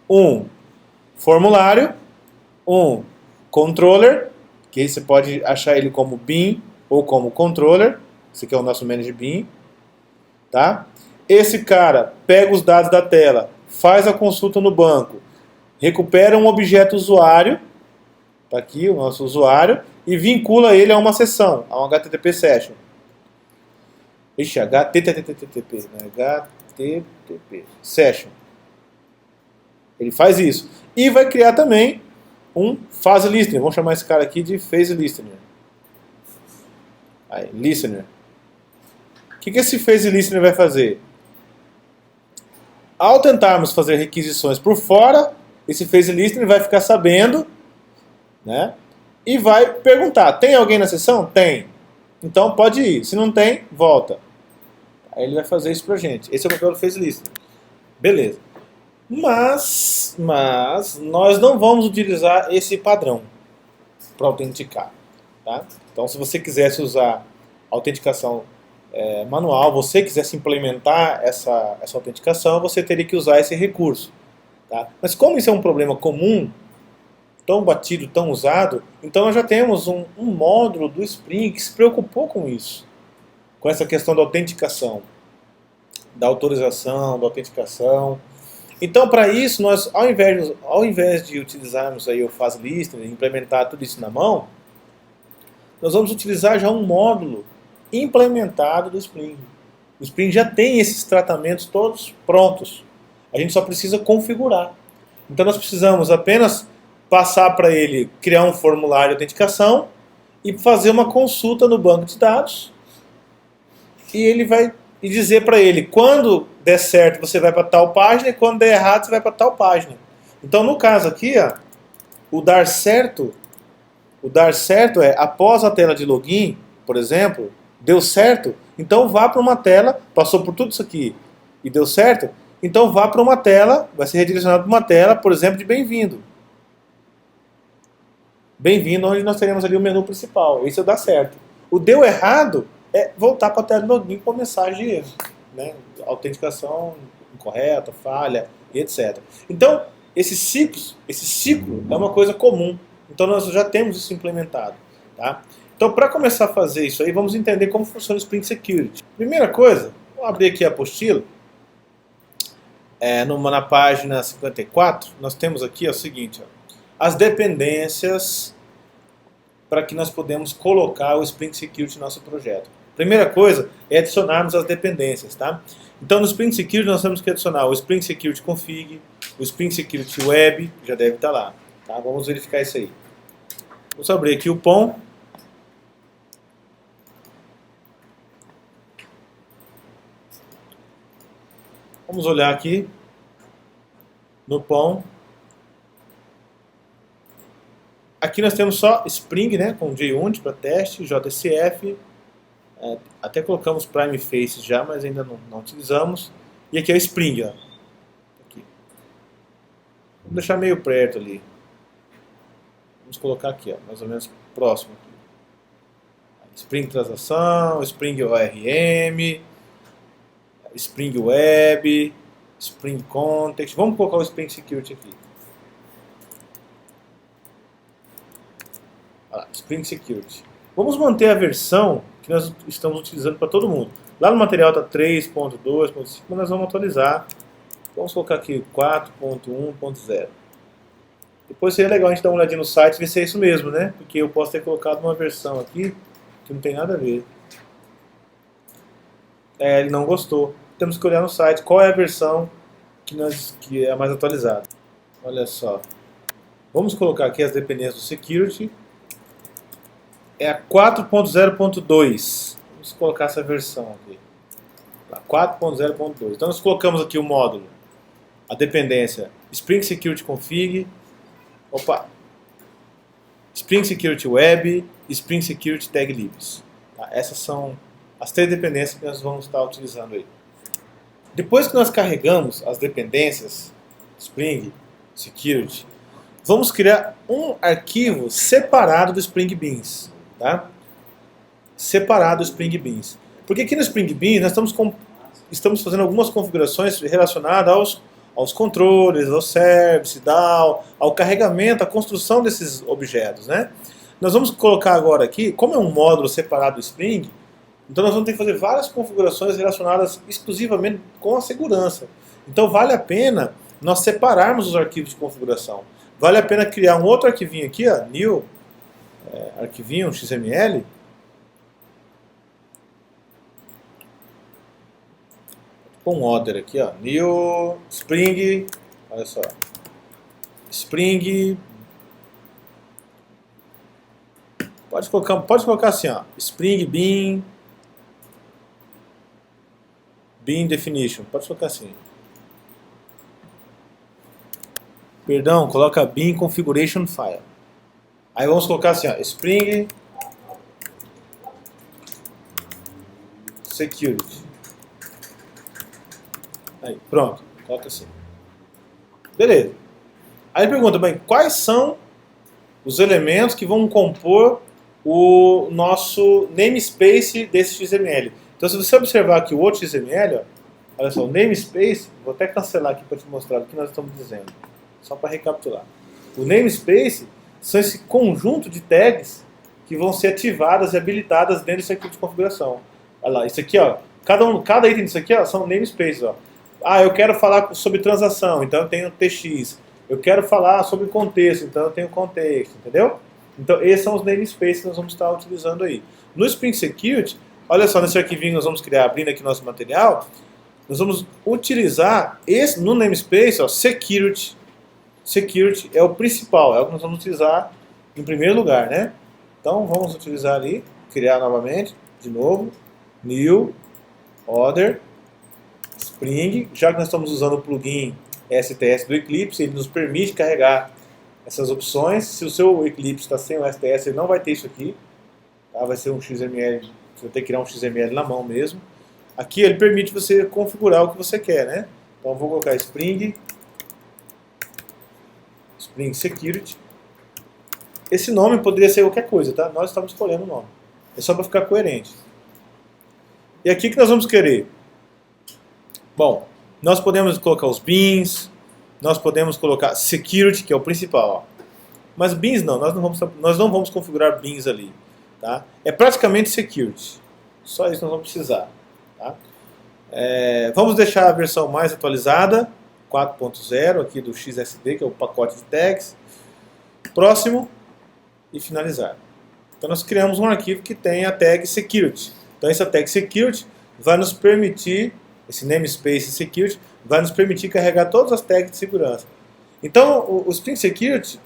Um formulário, um controller, que aí você pode achar ele como bin ou como controller. Esse aqui é o nosso manage bin. Tá? Esse cara pega os dados da tela, faz a consulta no banco, recupera um objeto usuário, tá aqui o nosso usuário, e vincula ele a uma sessão, a um HTTP session. Ixi, HTTP, né? HTTP session. Ele faz isso. E vai criar também um Fuzzy Listener. Vamos chamar esse cara aqui de Phase Listener. Aí, Listener. O que esse Phase Listener vai fazer? Ao tentarmos fazer requisições por fora, esse Phase Listener vai ficar sabendo, né? E vai perguntar, tem alguém na sessão? Tem. Então pode ir. Se não tem, volta. Aí ele vai fazer isso pra gente. Esse é o papel do Phase Listener. Beleza. Mas nós não vamos utilizar esse padrão para autenticar. Tá? Então, se você quisesse usar autenticação manual, você quisesse implementar essa autenticação, você teria que usar esse recurso. Tá? Mas como isso é um problema comum, tão batido, tão usado, então nós já temos um módulo do Spring que se preocupou com isso, com essa questão da autenticação, da autorização, da autenticação. Então, para isso, nós, ao invés de utilizarmos aí o Fuzzy Listener e implementar tudo isso na mão, nós vamos utilizar já um módulo implementado do Spring. O Spring já tem esses tratamentos todos prontos. A gente só precisa configurar. Então, nós precisamos apenas passar para ele criar um formulário de autenticação e fazer uma consulta no banco de dados. E ele vai dizer para ele, quando der certo você vai para tal página e quando der errado você vai para tal página. Então no caso aqui, ó, o dar certo é após a tela de login, por exemplo, deu certo, então vá para uma tela, passou por tudo isso aqui e deu certo, então vá para uma tela, vai ser redirecionado para uma tela, por exemplo, de bem-vindo. Bem-vindo, onde nós teremos ali o menu principal. Esse é o dar certo. O deu errado é voltar para a tela de login com mensagem de erro, né? Autenticação incorreta, falha, e etc. Então, esse ciclo é uma coisa comum. Então, nós já temos isso implementado. Tá? Então, para começar a fazer isso aí, vamos entender como funciona o Spring Security. Primeira coisa, vou abrir aqui a apostila. Na página 54, nós temos aqui o seguinte, ó, as dependências para que nós podemos colocar o Spring Security no nosso projeto. Primeira coisa é adicionarmos as dependências. Tá? Então no Spring Security nós temos que adicionar o Spring Security Config, o Spring Security Web, já deve estar lá. Tá? Vamos verificar isso aí. Vamos abrir aqui o POM. Vamos olhar aqui no POM. Aqui nós temos só Spring, né, com JUnit para teste, JCF, até colocamos Prime Faces já, mas ainda não utilizamos. E aqui é o Spring, ó. Aqui. Vamos deixar meio perto ali. Vamos colocar aqui, ó, mais ou menos próximo. Aqui. Spring Transação, Spring ORM, Spring Web, Spring Context. Vamos colocar o Spring Security aqui. Spring Security. Vamos manter a versão que nós estamos utilizando para todo mundo. Lá no material está 3.2.5, mas nós vamos atualizar. Vamos colocar aqui 4.1.0. Depois seria legal a gente dar uma olhadinha no site e ver se é isso mesmo, né? Porque eu posso ter colocado uma versão aqui que não tem nada a ver. Ele não gostou. Temos que olhar no site qual é a versão que é a mais atualizada. Olha só. Vamos colocar aqui as dependências do Security. É a 4.0.2. Vamos colocar essa versão aqui. 4.0.2. Então nós colocamos aqui o módulo, a dependência Spring Security Config. Opa! Spring Security Web, Spring Security Tag Libs. Tá? Essas são as 3 dependências que nós vamos estar utilizando aí. Depois que nós carregamos as dependências Spring Security, vamos criar um arquivo separado do Spring Beans. Tá? Separado do Spring Beans. Porque aqui no Spring Beans nós estamos fazendo algumas configurações relacionadas aos controles, ao service, ao carregamento, à construção desses objetos, né? Nós vamos colocar agora aqui, como é um módulo separado do Spring, então nós vamos ter que fazer várias configurações relacionadas exclusivamente com a segurança. Então vale a pena nós separarmos os arquivos de configuração. Vale a pena criar um outro arquivinho aqui, ó, new, arquivinho XML, um order aqui, ó, new Spring, olha só, Spring, pode colocar assim, ó, Spring Bean definition, pode colocar assim. Perdão, coloca Bean configuration file. Aí vamos colocar assim, ó, Spring security. Aí, pronto, coloca assim. Beleza. Aí pergunta, bem, quais são os elementos que vão compor o nosso namespace desse XML? Então, se você observar aqui o outro XML, ó, olha só, o namespace, vou até cancelar aqui para te mostrar o que nós estamos dizendo, só para recapitular. O namespace são esse conjunto de tags que vão ser ativadas e habilitadas dentro desse arquivo de configuração. Olha lá, isso aqui, ó, cada item disso aqui, ó, são namespaces, ó. Ah, eu quero falar sobre transação, então eu tenho TX. Eu quero falar sobre contexto, então eu tenho contexto, entendeu? Então esses são os namespaces que nós vamos estar utilizando aí. No Spring Security, olha só, nesse arquivinho que nós vamos criar, abrindo aqui nosso material, nós vamos utilizar esse, no namespace, ó, Security. Security é o principal, é o que nós vamos utilizar em primeiro lugar, né? Então vamos utilizar ali, criar novamente, de novo, New, Order, Spring, já que nós estamos usando o plugin STS do Eclipse, ele nos permite carregar essas opções. Se o seu Eclipse está sem o STS, ele não vai ter isso aqui, tá? Vai ser um XML, você vai ter que criar um XML na mão mesmo. Aqui ele permite você configurar o que você quer, né? Então vou colocar Spring Security. Esse nome poderia ser qualquer coisa, tá? Nós estamos escolhendo o nome. É só para ficar coerente. E aqui que nós vamos querer? Bom, nós podemos colocar os beans, nós podemos colocar security, que é o principal, ó. Mas beans não, nós não vamos configurar beans ali, tá? É praticamente security. Só isso nós vamos precisar, tá? Vamos deixar a versão mais atualizada, 4.0 aqui do XSD, que é o pacote de tags. Próximo e finalizar. Então nós criamos um arquivo que tem a tag security. Então essa tag security vai nos permitir, esse namespace security, vai nos permitir carregar todas as tags de segurança. Então o Spring Security,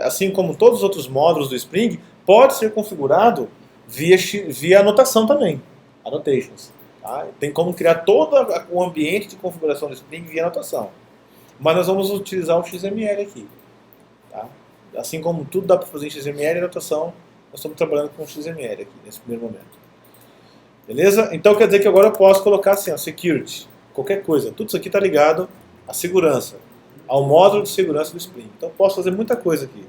assim como todos os outros módulos do Spring, pode ser configurado via anotação também, annotations. Tá? Tem como criar todo o ambiente de configuração do Spring via anotação. Mas nós vamos utilizar o XML aqui. Tá? Assim como tudo dá para fazer em XML, anotação, nós estamos trabalhando com XML aqui, nesse primeiro momento. Beleza? Então quer dizer que agora eu posso colocar assim, ó, security, qualquer coisa. Tudo isso aqui está ligado à segurança, ao módulo de segurança do Spring. Então eu posso fazer muita coisa aqui.